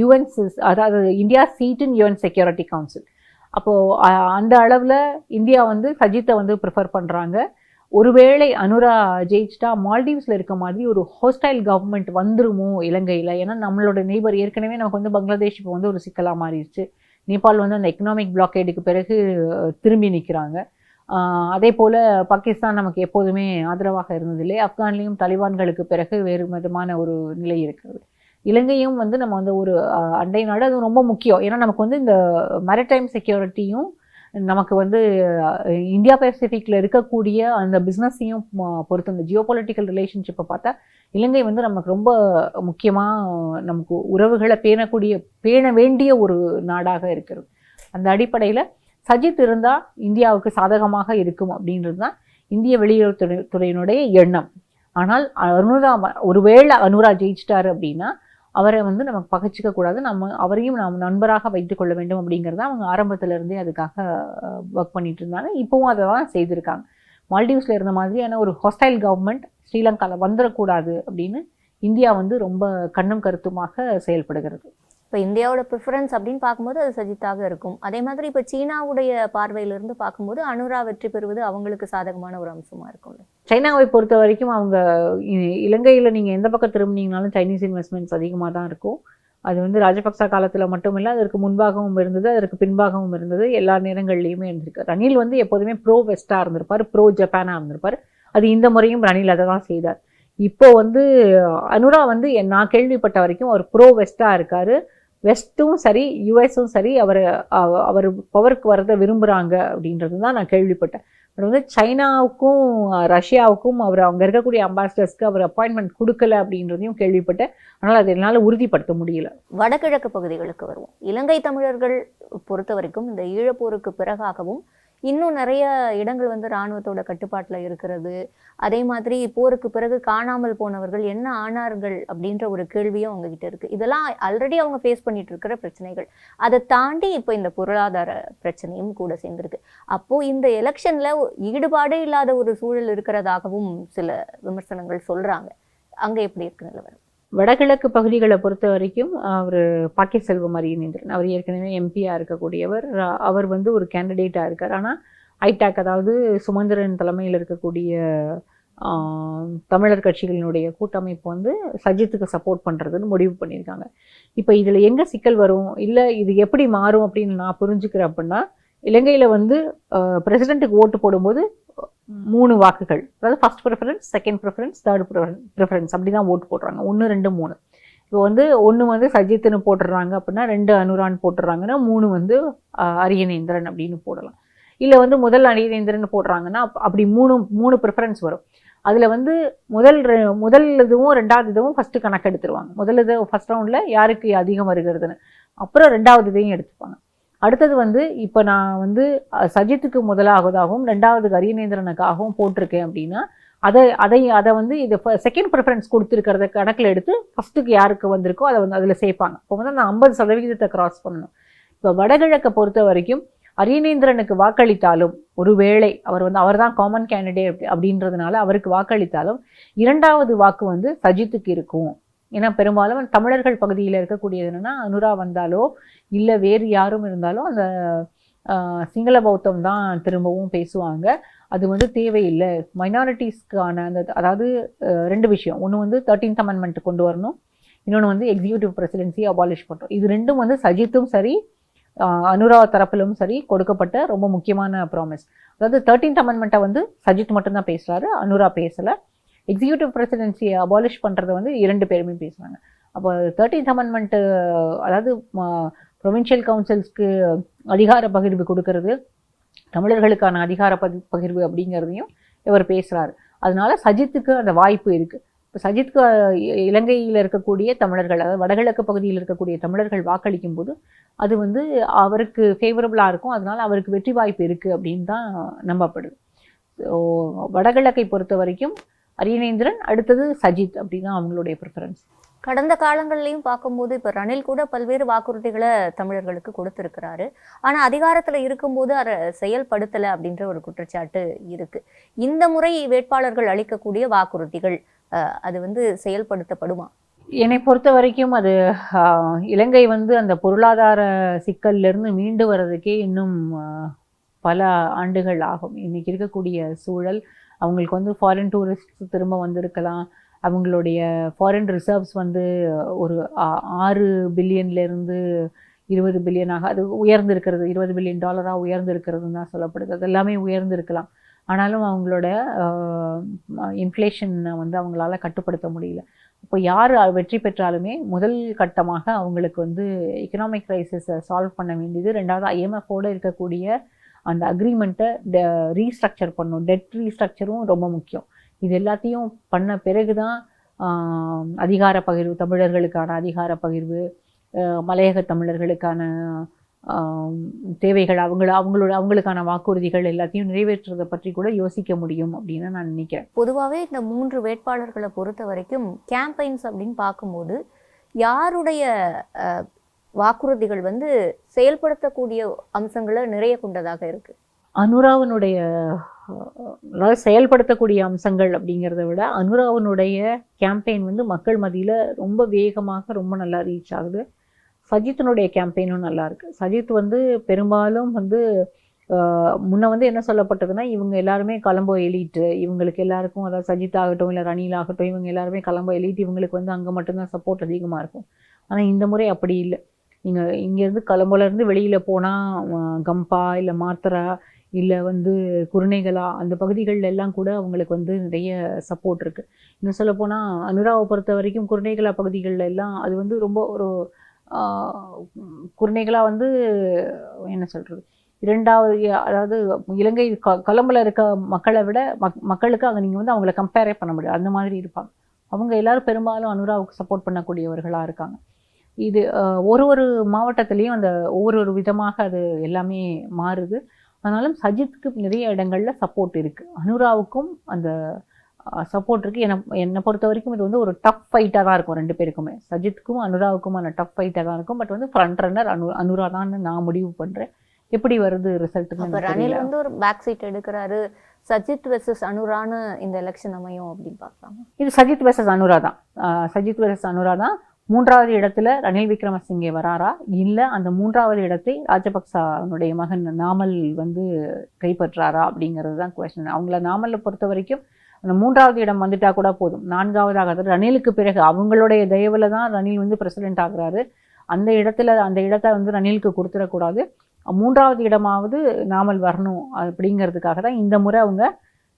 UN, அதாவது India seat in UN security council. அப்போது அந்த அளவில் இந்தியா வந்து சஜித்தை வந்து ப்ரிஃபர் பண்ணுறாங்க. ஒருவேளை அனுரா ஜெயிச்சிட்டா மால்டீவ்ஸில் இருக்க மாதிரி ஒரு ஹோஸ்டைல் கவர்மெண்ட் வந்துருமோ இலங்கையில். ஏன்னா நம்மளோட நெய்பர் ஏற்கனவே நமக்கு வந்து பங்களாதேஷ் இப்போ வந்து ஒரு சிக்கலாக மாறிடுச்சு. நேபாள் வந்து அந்த எக்கனாமிக் பிளாக்கேடுக்கு பிறகு திரும்பி நிற்கிறாங்க. அதே போல் பாகிஸ்தான் நமக்கு எப்போதுமே ஆதரவாக இருந்ததில்லை. ஆப்கான்லேயும் தாலிபான்களுக்கு பிறகு வேறு விதமான ஒரு நிலை இருக்கிறது. இலங்கையும் வந்து நம்ம வந்து ஒரு அண்டை நாடு, அது ரொம்ப முக்கியம். ஏன்னா நமக்கு வந்து இந்த மேரிடைம் செக்யூரிட்டியும் நமக்கு வந்து இந்தியா பசிபிக்கில் இருக்கக்கூடிய அந்த பிஸ்னஸையும் பொறுத்து இந்த ஜியோபொலிட்டிக்கல் ரிலேஷன்ஷிப்பை பார்த்தா இலங்கை வந்து நமக்கு ரொம்ப முக்கியமாக நமக்கு உறவுகளை பேண வேண்டிய ஒரு நாடாக இருக்கிறது. அந்த அடிப்படையில் சஜித் இருந்தால் இந்தியாவுக்கு சாதகமாக இருக்கும் அப்படின்றது தான் இந்திய வெளியுறவுத்துறையினுடைய எண்ணம். ஆனால் ஒருவேளை அனுரா ஜெயிச்சிட்டாரு அப்படின்னா அவரை வந்து நமக்கு பகைச்சிக்க கூடாது, நம்ம அவரையும் நாம் நண்பராக வைத்துக்கொள்ள வேண்டும் அப்படிங்கிறத அவங்க ஆரம்பத்திலேருந்தே அதுக்காக ஒர்க் பண்ணிட்டு இருந்தாங்க. இப்போவும் அதை தான் செய்திருக்காங்க. மால்டீவ்ஸில் இருந்த மாதிரியான ஒரு ஹாஸ்டைல் கவர்மெண்ட் ஸ்ரீலங்காவில் வந்துடக்கூடாது அப்படின்னு இந்தியா வந்து ரொம்ப கண்ணும் கருத்துமாக செயல்படுகிறது. இப்போ இந்தியாவோட ப்ரிஃபரன்ஸ் அப்படின்னு பார்க்கும்போது அது சஜித்தாக இருக்கும். அதே மாதிரி இப்போ சீனாவுடைய பார்வையிலிருந்து பார்க்கும்போது அனுரா வெற்றி பெறுவது அவங்களுக்கு சாதகமான ஒரு அம்சமாக இருக்கும்ல. சைனாவை பொறுத்த வரைக்கும் அவங்க இலங்கையில் நீங்கள் எந்த பக்கம் திரும்பினீங்கனாலும் சைனீஸ் இன்வெஸ்ட்மெண்ட்ஸ் அதிகமாக தான் இருக்கும். அது வந்து ராஜபக்சா காலத்தில் மட்டும் இல்லை, அதற்கு முன்பாகவும் இருந்தது, அதற்கு பின்பாகவும் இருந்தது, எல்லா நேரங்கள்லையுமே இருந்திருக்கு. ரணில் வந்து எப்போதுமே ப்ரோ வெஸ்டாக இருந்திருப்பார், ப்ரோ ஜப்பானாக இருந்திருப்பார். அது இந்த முறையும் ரணில் அதை தான் செய்தார். இப்போ வந்து அனுரா வந்து நான் கேள்விப்பட்ட வரைக்கும் அவர் ப்ரோ வெஸ்டாக இருக்கார். வெஸ்ட்டும் சரி யூஎஸும் சரி அவர் பவருக்கு வரதை விரும்புகிறாங்க அப்படின்றது தான் நான் கேள்விப்பட்டேன். பட் வந்து சைனாவுக்கும் ரஷ்யாவுக்கும் அவர் அங்கே இருக்கக்கூடிய அம்பாசிடர்ஸ்க்கு அவர் அப்பாயின்மெண்ட் கொடுக்கல அப்படின்றதையும் கேள்விப்பட்டேன். ஆனால் அது என்னால் உறுதிப்படுத்த முடியல. வடகிழக்கு பகுதிகளுக்கு வருவோம். இலங்கை தமிழர்கள் பொறுத்த வரைக்கும் இந்த ஈழப்போருக்கு பிறகாகவும் இன்னும் நிறைய இடங்கள் வந்து இராணுவத்தோட கட்டுப்பாட்டில் இருக்கிறது. அதே மாதிரி போருக்கு பிறகு காணாமல் போனவர்கள் என்ன ஆனார்கள் அப்படின்ற ஒரு கேள்வியும் அவங்ககிட்ட இருக்கு. இதெல்லாம் ஆல்ரெடி அவங்க ஃபேஸ் பண்ணிட்டு இருக்கிற பிரச்சனைகள். அதை தாண்டி இப்போ இந்த பொருளாதார பிரச்சனையும் கூட சேர்ந்திருக்கு. அப்போ இந்த எலெக்ஷன்ல ஈடுபாடே இல்லாத ஒரு சூழல் இருக்கிறதாகவும் சில விமர்சனங்கள் சொல்றாங்க. அங்க எப்படி இருக்கு நிலவரம்? வடகிழக்கு பகுதிகளை பொறுத்த வரைக்கும் அவர் பாக்கியசெல்வம் அரியநேந்திரன், அவர் ஏற்கனவே எம்பியாக இருக்கக்கூடியவர். அவர் வந்து ஒரு கேண்டிடேட்டாக இருக்கார். ஆனால் ஐடாக், அதாவது சுமந்திரன் தலைமையில் இருக்கக்கூடிய தமிழர் கட்சிகளினுடைய கூட்டமைப்பு வந்து சஜித்துக்கு சப்போர்ட் பண்ணுறதுன்னு முடிவு பண்ணியிருக்காங்க. இப்போ இதில் எங்கே சிக்கல் வரும், இல்லை இது எப்படி மாறும் அப்படின்னு நான் புரிஞ்சுக்கிறேன். அப்படின்னா இலங்கையில் வந்து பிரசிடெண்ட்டுக்கு ஓட்டு போடும்போது 3 வாக்குகள், அதாவது first preference, second preference, third preference அப்படி தான் ஓட்டு போடுறாங்க. 1, 2, 3. இப்போ வந்து 1 வந்து சஜித்துன்னு போட்டுடுறாங்க அப்படின்னா, 2 அனுரான் போட்டுடுறாங்கன்னா, 3 வந்து அரியநேந்திரன் அப்படின்னு போடலாம். இல்லை வந்து முதல் அரியநேந்திரன் போடுறாங்கன்னா அப்படி 3 ப்ரிஃபரன்ஸ் வரும். அதில் வந்து முதல் இதுவும் 2வது இதுவும் ஃபஸ்ட்டு கணக்கு எடுத்துருவாங்க. முதல் இது ஃபஸ்ட் ரவுண்டில் யாருக்கு அதிகம் வருகிறதுன்னு, அப்புறம் 2வது இதையும் எடுத்துப்பாங்க. அடுத்தது வந்து இப்போ நான் வந்து சஜித்துக்கு முதலாவதாகவும் 2வது அரியநேந்திரனுக்காகவும் போட்டிருக்கேன் அப்படின்னா அதை வந்து இது செகண்ட் ப்ரிஃபரன்ஸ் கொடுத்துருக்கிறத கணக்கில் எடுத்து ஃபஸ்ட்டுக்கு யாருக்கு வந்திருக்கோ அதை வந்து அதில் சேர்ப்பாங்க. இப்போ வந்து அந்த 50% கிராஸ் பண்ணணும். இப்போ வடகிழக்கை பொறுத்த வரைக்கும் அரியநேந்திரனுக்கு வாக்களித்தாலும், ஒருவேளை அவர் தான் காமன் கேண்டிடேட் அப்படின்றதுனால அவருக்கு வாக்களித்தாலும் 2வது வாக்கு வந்து சஜித்துக்கு இருக்கும். ஏன்னா பெரும்பாலும் தமிழர்கள் பகுதியில் இருக்கக்கூடியது என்னென்னா, அனுரா வந்தாலோ இல்லை வேறு யாரும் இருந்தாலோ அந்த சிங்கள பௌத்தம் தான் திரும்பவும் பேசுவாங்க. அது வந்து தேவையில்லை. மைனாரிட்டிஸ்க்கான அந்த, அதாவது 2 விஷயம். ஒன்று வந்து 13th அமெண்ட்மெண்ட் கொண்டு வரணும், இன்னொன்று வந்து எக்ஸிக்யூட்டிவ் பிரசிடென்சியை அபாலிஷ் பண்ணுறோம். இது 2ம் வந்து சஜித்தும் சரி அனுரா தரப்பிலும் சரி கொடுக்கப்பட்ட ரொம்ப முக்கியமான ப்ராமிஸ். அதாவது 13th அமெண்ட்மெண்ட்டை வந்து சஜித் மட்டும்தான் பேசுகிறாரு, அனுரா பேசலை. எக்ஸிக்யூட்டிவ் பிரசிடென்சியை அபாலிஷ் பண்ணுறதை வந்து 2 பேருமே பேசுகிறாங்க. அப்போ 13th அமெண்ட்மெண்ட்டு, அதாவது ப்ரொவின்ஷியல் கவுன்சில்ஸ்க்கு அதிகார பகிர்வு கொடுக்கறது, தமிழர்களுக்கான அதிகார பகிர்வு அப்படிங்கிறதையும் இவர் பேசுகிறாரு. அதனால சஜித்துக்கு அந்த வாய்ப்பு இருக்குது. இப்போ சஜித்துக்கு இலங்கையில் இருக்கக்கூடிய தமிழர்கள், அதாவது வடகிழக்கு பகுதியில் இருக்கக்கூடிய தமிழர்கள் வாக்களிக்கும் போது அது வந்து அவருக்கு ஃபேவரபுளாக இருக்கும். அதனால அவருக்கு வெற்றி வாய்ப்பு இருக்குது அப்படின்னு தான் நம்பப்படுது. ஸோ வடகிழக்கை பொறுத்த வரைக்கும் அரியநேந்திரன், அடுத்தது சஜித் அப்படின்னு தான் அவங்களுடைய ப்ரிஃபரன்ஸ். கடந்த காலங்கள்லையும் பார்க்கும்போது இப்போ ரணில் கூட பல்வேறு வாக்குறுதிகளை தமிழர்களுக்கு கொடுத்துருக்கிறாரு. ஆனால் அதிகாரத்தில் இருக்கும்போது அதை செயல்படுத்தலை அப்படின்ற ஒரு குற்றச்சாட்டு இருக்கு. இந்த முறை வேட்பாளர்கள் அளிக்கக்கூடிய வாக்குறுதிகள் அது வந்து செயல்படுத்தப்படுமா? என்னை பொறுத்த வரைக்கும் அது இலங்கை வந்து அந்த பொருளாதார சிக்கல்லிருந்து மீண்டு வர்றதுக்கே இன்னும் பல ஆண்டுகள் ஆகும். இன்னைக்கு இருக்கக்கூடிய சூழல், அவங்களுக்கு வந்து ஃபாரின் டூரிஸ்ட் திரும்ப வந்திருக்கலாம், அவங்களுடைய ஃபாரின் ரிசர்வ்ஸ் வந்து ஒரு 6 பில்லியன்லேருந்து 20 பில்லியனாக அது உயர்ந்திருக்கிறது, $20 பில்லியன் உயர்ந்திருக்கிறதுன்னு தான் சொல்லப்படுது. அது எல்லாமே உயர்ந்திருக்கலாம். ஆனாலும் அவங்களோட இன்ஃப்ளேஷனை வந்து அவங்களால கட்டுப்படுத்த முடியல. இப்போ யார் வெற்றி பெற்றாலுமே முதல் கட்டமாக அவங்களுக்கு வந்து எக்கனாமிக் க்ரைசிஸை சால்வ் பண்ண வேண்டியது, 2வது IMFோடு இருக்கக்கூடிய அந்த அக்ரிமெண்ட்டை ரீஸ்ட்ரக்சர் பண்ணணும். டெட் ரீஸ்ட்ரக்சரும் ரொம்ப முக்கியம். இது எல்லாத்தையும் பண்ண பிறகு தான் அதிகார பகிர்வு, தமிழர்களுக்கான அதிகார பகிர்வு, மலையக தமிழர்களுக்கான தேவைகள், அவங்களுக்கான வாக்குறுதிகள் எல்லாத்தையும் நிறைவேற்றுறதை பற்றி கூட யோசிக்க முடியும் அப்படின்னு நான் நினைக்கிறேன். பொதுவாகவே இந்த 3 வேட்பாளர்களை பொறுத்த வரைக்கும் கேம்பெயின்ஸ் அப்படின்னு பார்க்கும்போது யாருடைய வாக்குறுதிகள் வந்து செயல்படுத்தக்கூடிய அம்சங்களை நிறைய கொண்டதாக இருக்கு? அனுராவனுடைய அதாவது செயல்படுத்தக்கூடிய அம்சங்கள் அப்படிங்கிறத விட அனுராவனுடைய கேம்பெயின் வந்து மக்கள் மத்தியில் ரொம்ப வேகமாக ரொம்ப நல்லா ரீச் ஆகுது. சஜித்தினுடைய கேம்பெயினும் நல்லா இருக்கு. சஜித் வந்து பெரும்பாலும் வந்து முன்ன வந்து என்ன சொல்லப்பட்டதுன்னா, இவங்க எல்லாருமே கொலம்போ எலீட்டு, இவங்களுக்கு எல்லாருக்கும், அதாவது சஜித் ஆகட்டும் இல்லை ரணில் ஆகட்டும், இவங்க எல்லாருமே கொலம்போ எலீட், இவங்களுக்கு வந்து அங்கே மட்டும்தான் சப்போர்ட் அதிகமாக இருக்கும். ஆனால் இந்த முறை அப்படி இல்லை. நீங்கள் இங்கேருந்து கொலம்போலேருந்து வெளியில் போனால் கம்பா இல்லை மாத்தரா இல்லை வந்து குருணைகளா அந்த பகுதிகளில் எல்லாம் கூட அவங்களுக்கு வந்து நிறைய சப்போர்ட் இருக்குது. இன்னும் சொல்லப்போனால் அனுராவை பொறுத்த வரைக்கும் குருணைகளா பகுதிகளில் எல்லாம் அது வந்து ரொம்ப ஒரு குருணைகளா வந்து என்ன சொல்கிறது, இரண்டாவது, அதாவது இலங்கை கொலம்பில் இருக்க மக்களை விட மக்களுக்கு அங்கே நீங்கள் வந்து அவங்கள கம்பேரே பண்ண முடியாது, அந்த மாதிரி இருப்பாங்க. அவங்க எல்லாரும் பெரும்பாலும் அனுராவுக்கு சப்போர்ட் பண்ணக்கூடியவர்களாக இருக்காங்க. இது ஒரு மாவட்டத்துலேயும் அந்த ஒவ்வொரு விதமாக அது எல்லாமே மாறுது. ஆனாலும் சஜித்துக்கு நிறைய இடங்களில் சப்போர்ட் இருக்குது, அனுராவுக்கும் அந்த சப்போர்ட் இருக்குது. என்னை பொறுத்த வரைக்கும் இது வந்து ஒரு டஃப் ஃபைட்டாக தான் இருக்கும் ரெண்டு பேருக்குமே, சஜித்துக்கும் அனுராவுக்குமான டஃப் ஃபைட்டாக தான் இருக்கும். பட் வந்து ஃப்ரண்ட் ரன்னர் அனுரா தான் நான் முடிவு பண்ணுறேன். எப்படி வருது ரிசல்ட்டுன்னு. ரணில் வந்து ஒரு பேக் சீட் எடுக்கிறாரு, சஜித் வெர்சஸ் அனுரான்னு இந்த எலெக்ஷன் அமையும் அப்படின்னு பார்க்கலாம். இது சஜித் வெர்சஸ் அனுரா தான். சஜித் வெர்சஸ் அனுரா தான். மூன்றாவது இடத்துல ரணில் விக்ரமசிங்கே வராரா, இல்லை அந்த மூன்றாவது இடத்தை ராஜபக்சனுடைய மகன் நாமல் வந்து கைப்பற்றாரா அப்படிங்கிறது தான் கொஸ்டின். அவங்கள நாமலை பொறுத்த வரைக்கும் அந்த மூன்றாவது இடம் வந்துட்டா கூட போதும். நான்காவதாக ரணிலுக்கு பிறகு அவங்களுடைய தயவில் தான் ரணில் வந்து பிரசிடென்ட் ஆகுறாரு. அந்த இடத்த வந்து ரணிலுக்கு கொடுத்துடக்கூடாது. மூன்றாவது இடமாவது நாமல் வரணும் அப்படிங்கிறதுக்காக தான் இந்த முறை அவங்க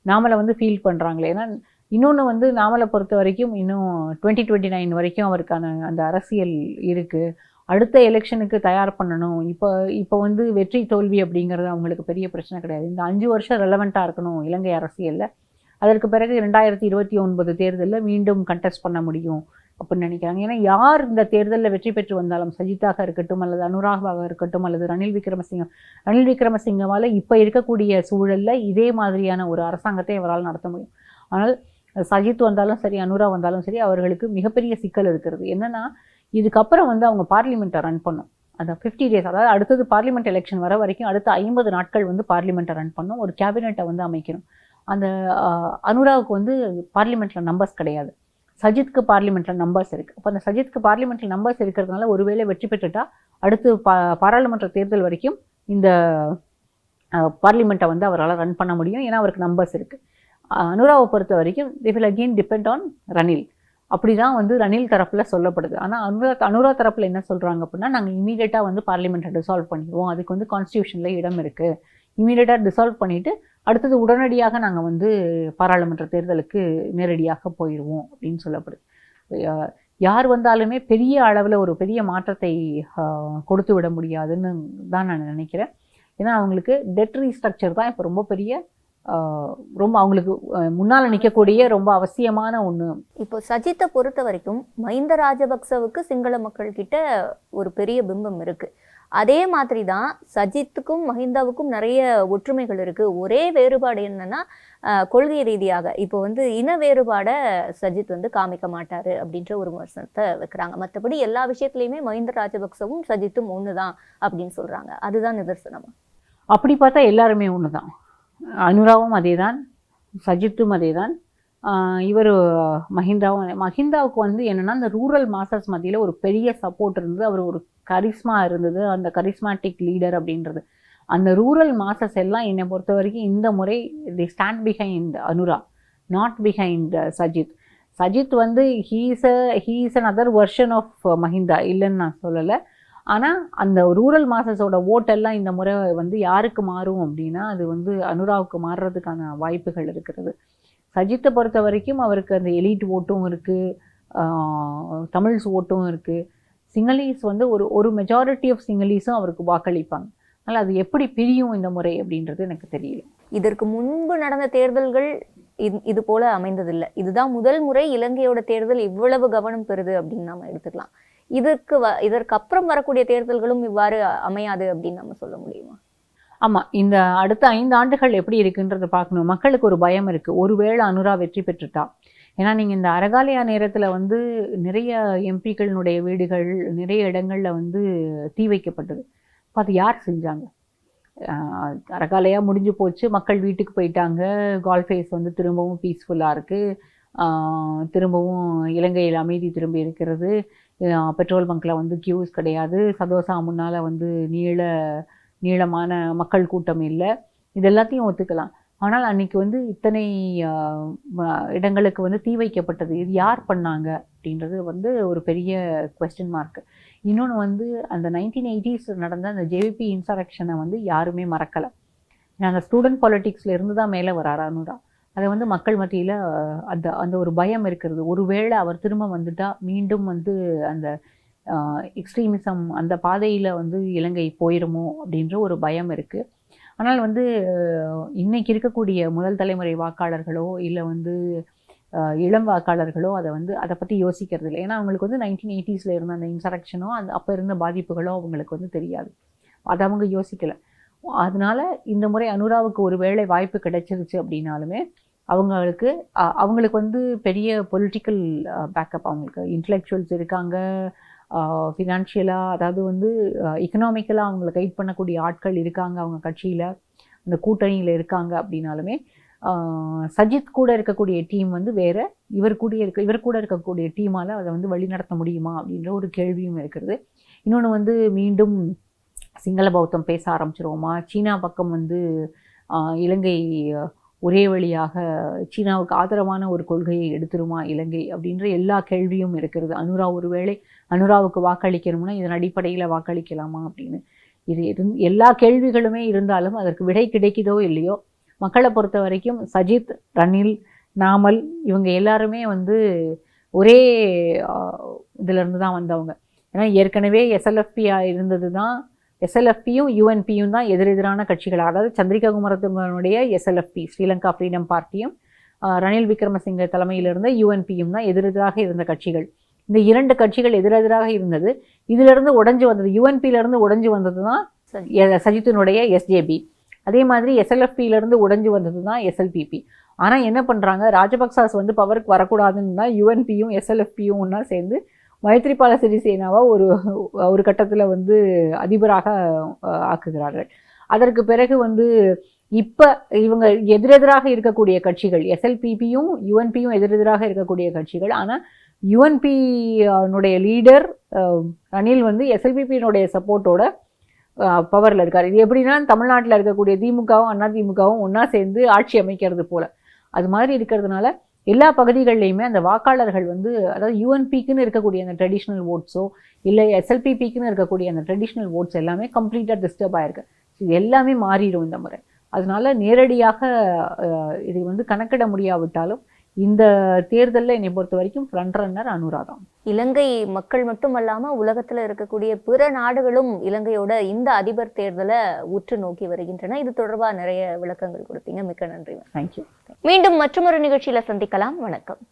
நாமலை வந்து ஃபீல் பண்ணுறாங்களே. ஏன்னா இன்னொன்று வந்து நாமலை பொறுத்த வரைக்கும் இன்னும் 2029 வரைக்கும் அவருக்கான அந்த அரசியல் இருக்குது. அடுத்த எலெக்ஷனுக்கு தயார் பண்ணணும். இப்போ வந்து வெற்றி தோல்வி அப்படிங்கிறது அவங்களுக்கு பெரிய பிரச்சனை கிடையாது. இந்த 5 வருஷம் ரெலவெண்ட்டாக இருக்கணும் இலங்கை அரசியலில். அதற்கு பிறகு 2029 தேர்தலில் மீண்டும் கண்டெஸ்ட் பண்ண முடியும் அப்படின்னு நினைக்கிறாங்க. ஏன்னா யார் இந்த தேர்தலில் வெற்றி பெற்று வந்தாலும், சஜித்தாக இருக்கட்டும் அல்லது அனுராகாவாக இருக்கட்டும் அல்லது ரணில் விக்ரமசிங்கவால் இப்போ இருக்கக்கூடிய சூழலில் இதே மாதிரியான ஒரு அரசாங்கத்தை அவரால் நடத்த முடியும். ஆனால் சஜித் வந்தாலும் சரி, அனுரா வந்தாலும் சரி, அவர்களுக்கு மிகப்பெரிய சிக்கல் இருக்கிறது. என்னென்னா இதுக்கப்புறம் வந்து அவங்க பார்லிமெண்ட்டை ரன் பண்ணும். அந்த 50 days, அதாவது அடுத்தது பார்லிமெண்ட் எலெக்ஷன் வர வரைக்கும் அடுத்த 50 நாட்கள் வந்து பார்லிமெண்ட்டை ரன் பண்ணும், ஒரு கேபினெட்டை வந்து அமைக்கணும். அந்த அனுராவுக்கு வந்து பார்லிமெண்ட்டில் நம்பர்ஸ் கிடையாது, சஜித்க்கு பார்லிமெண்ட்டில் நம்பர்ஸ் இருக்குது. அப்போ அந்த சஜித்க்கு பார்லிமெண்ட்டில் நம்பர்ஸ் இருக்கிறதுனால ஒருவேளை வெற்றி பெற்றுட்டா அடுத்து பாராளுமன்ற தேர்தல் வரைக்கும் இந்த பார்லிமெண்ட்டை வந்து அவரால் ரன் பண்ண முடியும். ஏன்னா அவருக்கு நம்பர்ஸ் இருக்குது. அனுராவை பொறுத்த வரைக்கும் they will again depend on Ranil. அப்படி தான் வந்து ரணில் தரப்பில் சொல்லப்படுது. ஆனால் அனுரா தரப்பில் என்ன சொல்கிறாங்க அப்படின்னா, நாங்கள் இமீடியட்டாக வந்து பார்லிமெண்ட்டை டிசால்வ் பண்ணிடுவோம், அதுக்கு வந்து கான்ஸ்டியூஷனில் இடம் இருக்குது, இமீடியட்டாக டிசால்வ் பண்ணிவிட்டு அடுத்தது உடனடியாக நாங்கள் வந்து பாராளுமன்ற தேர்தலுக்கு நேரடியாக போயிடுவோம் அப்படின்னு சொல்லப்படுது. யார் வந்தாலுமே பெரிய அளவில் ஒரு பெரிய மாற்றத்தை கொடுத்து விட முடியாதுன்னு தான் நான் நினைக்கிறேன். ஏன்னா அவங்களுக்கு டெட் ரீஸ்ட்ரக்சர் தான் இப்போ ரொம்ப பெரிய ரொம்ப அவங்களுக்கு முன்னால் நிற்கக்கூடிய ரொம்ப அவசியமான ஒன்று. இப்போ சஜித்தை பொறுத்த வரைக்கும் மஹிந்த ராஜபக்சவுக்கு சிங்கள மக்கள் கிட்ட ஒரு பெரிய பிம்பம் இருக்கு. அதே மாதிரி தான் சஜித்துக்கும் மஹிந்தாவுக்கும் நிறைய ஒற்றுமைகள் இருக்கு. ஒரே வேறுபாடு என்னன்னா கொள்கை ரீதியாக இப்போ வந்து இன வேறுபாடை சஜித் வந்து காமிக்க மாட்டாரு அப்படின்ற ஒரு விமர்சனத்தை வைக்கிறாங்க. மற்றபடி எல்லா விஷயத்துலையுமே மஹிந்த ராஜபக்சவும் சஜித்தும் ஒன்று தான் அப்படின்னு சொல்றாங்க. அதுதான் நிதர்சனமா? அப்படி பார்த்தா எல்லாருமே ஒன்று தான். அனுராவும் அதே தான், சஜித்தும் அதே தான், இவர் மஹிந்தாவுக்கு வந்து என்னென்னா இந்த ரூரல் மாஸ்டர்ஸ் மத்தியில் ஒரு பெரிய சப்போர்ட் இருந்தது. அவர் ஒரு கரிஸ்மா இருந்தது, அந்த கரிஸ்மாட்டிக் லீடர் அப்படின்றது. அந்த ரூரல் மாஸ்டர்ஸ் எல்லாம் என்னை பொறுத்த வரைக்கும் இந்த முறை the stand behind Anura, not behind Sajith. Sajith வந்து he's another version of Mahinda, இல்லைன்னு நான் சொல்லலை. ஆனால் அந்த ரூரல் மாஸ்டர்ஸோட ஓட்டெல்லாம் இந்த முறை வந்து யாருக்கு மாறும் அப்படின்னா அது வந்து அனுராவுக்கு மாறுறதுக்கான வாய்ப்புகள் இருக்கிறது. சஜித்தை பொறுத்த வரைக்கும் அவருக்கு அந்த எலீட் ஓட்டும் இருக்குது, தமிழ்ஸ் ஓட்டும் இருக்குது. சிங்களீஸ் வந்து ஒரு மெஜாரிட்டி ஆஃப் சிங்களீஸும் அவருக்கு வாக்களிப்பாங்க. அதனால் அது எப்படி பிரியும் இந்த முறை அப்படின்றது எனக்கு தெரியல. இதற்கு முன்பு நடந்த தேர்தல்கள் இது போல அமைந்ததில்லை. இதுதான் முதல் முறை இலங்கையோட தேர்தல் இவ்வளவு கவனம் பெறுது அப்படின்னு நம்ம எடுத்துக்கலாம். இதற்கு அப்புறம் வரக்கூடிய தேர்தல்களும் இவ்வாறு அமையாது அப்படின்னு நம்ம சொல்ல முடியுமா? ஆமாம், இந்த அடுத்த 5 ஆண்டுகள் எப்படி இருக்குன்றதை பார்க்கணும். மக்களுக்கு ஒரு பயம் இருக்குது, ஒருவேளை அனுரா வெற்றி பெற்றுட்டா ஏன்னா நீங்கள் இந்த அரகாலையா நேரத்தில் வந்து நிறைய எம்பிக்களினுடைய வீடுகள் நிறைய இடங்களில் வந்து தீ வைக்கப்பட்டது. அப்போ அது யார் செஞ்சாங்க? அரகாலையா முடிஞ்சு போச்சு, மக்கள் வீட்டுக்கு போயிட்டாங்க, கால்ஃபேஸ் வந்து திரும்பவும் பீஸ்ஃபுல்லாக இருக்குது, திரும்பவும் இலங்கையில் அமைதி திரும்பி இருக்கிறது, பெட்ரோல் பங்க்கில் வந்து கியூஸ் கிடையாது, சதோசா முன்னால் வந்து நீளமான மக்கள் கூட்டம் இல்லை, இது எல்லாத்தையும் ஒத்துக்கலாம். ஆனால் அன்றைக்கி வந்து இத்தனை இடங்களுக்கு வந்து தீ வைக்கப்பட்டது, இது யார் பண்ணாங்க அப்படின்றது வந்து ஒரு பெரிய குவெஸ்டின் மார்க்கு. இன்னொன்று வந்து அந்த 1980s நடந்த அந்த ஜேவிபி இன்சரக்ஷனை வந்து யாருமே மறக்கலை. ஏன்னா அந்த ஸ்டூடெண்ட் பாலிட்டிக்ஸில் இருந்து தான் மேலே வரார் அனுரா. அதை வந்து மக்கள் மத்தியில் அந்த ஒரு பயம் இருக்கிறது. ஒருவேளை அவர் திரும்ப வந்துட்டால் மீண்டும் வந்து அந்த எக்ஸ்ட்ரீமிசம் அந்த பாதையில் வந்து இலங்கை போயிடுமோ அப்படின்ற ஒரு பயம் இருக்குது. ஆனால் வந்து இன்றைக்கி இருக்கக்கூடிய முதல் தலைமுறை வாக்காளர்களோ இல்லை வந்து இளம் வாக்காளர்களோ அதை பற்றி யோசிக்கிறது இல்லை. ஏன்னா அவங்களுக்கு வந்து 1980s இருந்த அந்த இன்சரக்ஷனோ அப்போ இருந்த பாதிப்புகளோ அவங்களுக்கு வந்து தெரியாது, அதை அவங்க யோசிக்கலை. அதனால இந்த முறை அனுராவுக்கு ஒரு வேளை வாய்ப்பு கிடைச்சிருச்சு அப்படின்னாலுமே அவங்களுக்கு வந்து பெரிய பொலிட்டிக்கல் பேக்கப், அவங்களுக்கு இன்டலெக்சுவல்ஸ் இருக்காங்க, ஃபினான்ஷியலாக அதாவது வந்து எக்கனாமிக்கலாக அவங்களை கைட் பண்ணக்கூடிய ஆட்கள் இருக்காங்க அவங்க கட்சியில், அந்த கூட்டணியில் இருக்காங்க. அப்படின்னாலுமே சஜித் கூட இருக்கக்கூடிய டீம் வந்து வேறு, இவர் கூட இருக்கக்கூடிய டீமால் அதை வந்து வழிநடத்த முடியுமா அப்படின்ற ஒரு கேள்வியும் இருக்கிறது. இன்னொன்று வந்து மீண்டும் சிங்கள பௌத்தம் பேச ஆரம்பிச்சிருவோமா, சீனா பக்கம் வந்து இலங்கை ஒரே வழியாக சீனாவுக்கு ஆதரவான ஒரு கொள்கையை எடுத்துருமா இலங்கை அப்படின்ற எல்லா கேள்வியும் இருக்கிறது. ஒருவேளை அனுராவுக்கு வாக்களிக்கணும்னா இதன் அடிப்படையில் வாக்களிக்கலாமா அப்படின்னு எல்லா கேள்விகளுமே இருந்தாலும் அதற்கு விடை கிடைக்குதோ இல்லையோ, மக்களை பொறுத்த வரைக்கும் சஜித், ரணில், நாமல் இவங்க எல்லாருமே வந்து ஒரே இதிலேருந்து தான் வந்தவங்க. ஏன்னா ஏற்கனவே எஸ்எல்எஃபியாக இருந்தது தான், எஸ்எல்எஃபியும் யூஎன்பியும் தான் எதிரெதிரான கட்சிகள். அதாவது சந்திரிகா குமாரதுங்கனுடைய எஸ்எல்எஃபி ஸ்ரீலங்கா ஃப்ரீடம் பார்ட்டியும் ரணில் விக்ரமசிங்க தலைமையிலிருந்த யூஎன்பியும் தான் எதிரெதிராக இருந்த கட்சிகள். இந்த இரண்டு கட்சிகள் எதிரெதிராக இருந்தது. இதிலிருந்து உடைஞ்சு வந்தது, யூஎன்பியிலிருந்து உடைஞ்சு வந்தது தான் சஜித்தினுடைய எஸ்ஜேபி. அதே மாதிரி எஸ்எல்எஃபியிலிருந்து உடைஞ்சு வந்தது தான் எஸ்எல்பிபி. ஆனால் என்ன பண்ணுறாங்க, ராஜபக்சாஸ் வந்து பவருக்கு வரக்கூடாதுன்னு தான் யூஎன்பியும் எஸ்எல்எஃபியும் ஒன்றா சேர்ந்து மைத்ரிபால சிறிசேனாவை ஒரு கட்டத்தில் வந்து அதிபராக ஆக்குகிறார்கள். அதற்கு பிறகு வந்து இப்போ இவங்க எதிரெதிராக இருக்கக்கூடிய கட்சிகள், எஸ்எல்பிபியும் யூஎன்பியும் எதிரெதிராக இருக்கக்கூடிய கட்சிகள். ஆனால் யூஎன்பினுடைய லீடர் ரணில் வந்து எஸ்எல்பிபியினுடைய சப்போர்ட்டோட பவரில் இருக்கார். இது எப்படின்னா தமிழ்நாட்டில் இருக்கக்கூடிய திமுகவும் அதிமுகவும் ஒன்றா சேர்ந்து ஆட்சி அமைக்கிறது போல். அது மாதிரி இருக்கிறதுனால எல்லா பகுதிகளிலையுமே அந்த வாக்காளர்கள் வந்து, அதாவது யூஎன்பிக்குன்னு இருக்கக்கூடிய அந்த ட்ரெடிஷ்னல் ஓட்ஸோ இல்லை எஸ்எல்பிபிக்குன்னு இருக்கக்கூடிய அந்த ட்ரெடிஷ்னல் ஓட்ஸ் எல்லாமே கம்ப்ளீட்டாக டிஸ்டர்ப் ஆகிருக்கு. இது எல்லாமே மாறிடும் இந்த முறை. அதனால நேரடியாக இதை வந்து கணக்கிட முடியாவிட்டாலும் இந்த தேர்தலில் என்னை பொறுத்த வரைக்கும் ஃப்ரண்ட் ரன்னர் அனுரா தான். இலங்கை மக்கள் மட்டுமல்லாம உலகத்துல இருக்கக்கூடிய பிற நாடுகளும் இலங்கையோட இந்த அதிபர் தேர்தலை உற்று நோக்கி வருகின்றன. இது தொடர்பா நிறைய விளக்கங்கள் கொடுத்தீங்க, மிக்க நன்றி. தேங்க்யூ. மீண்டும் மற்றொரு நிகழ்ச்சியில சந்திக்கலாம். வணக்கம்.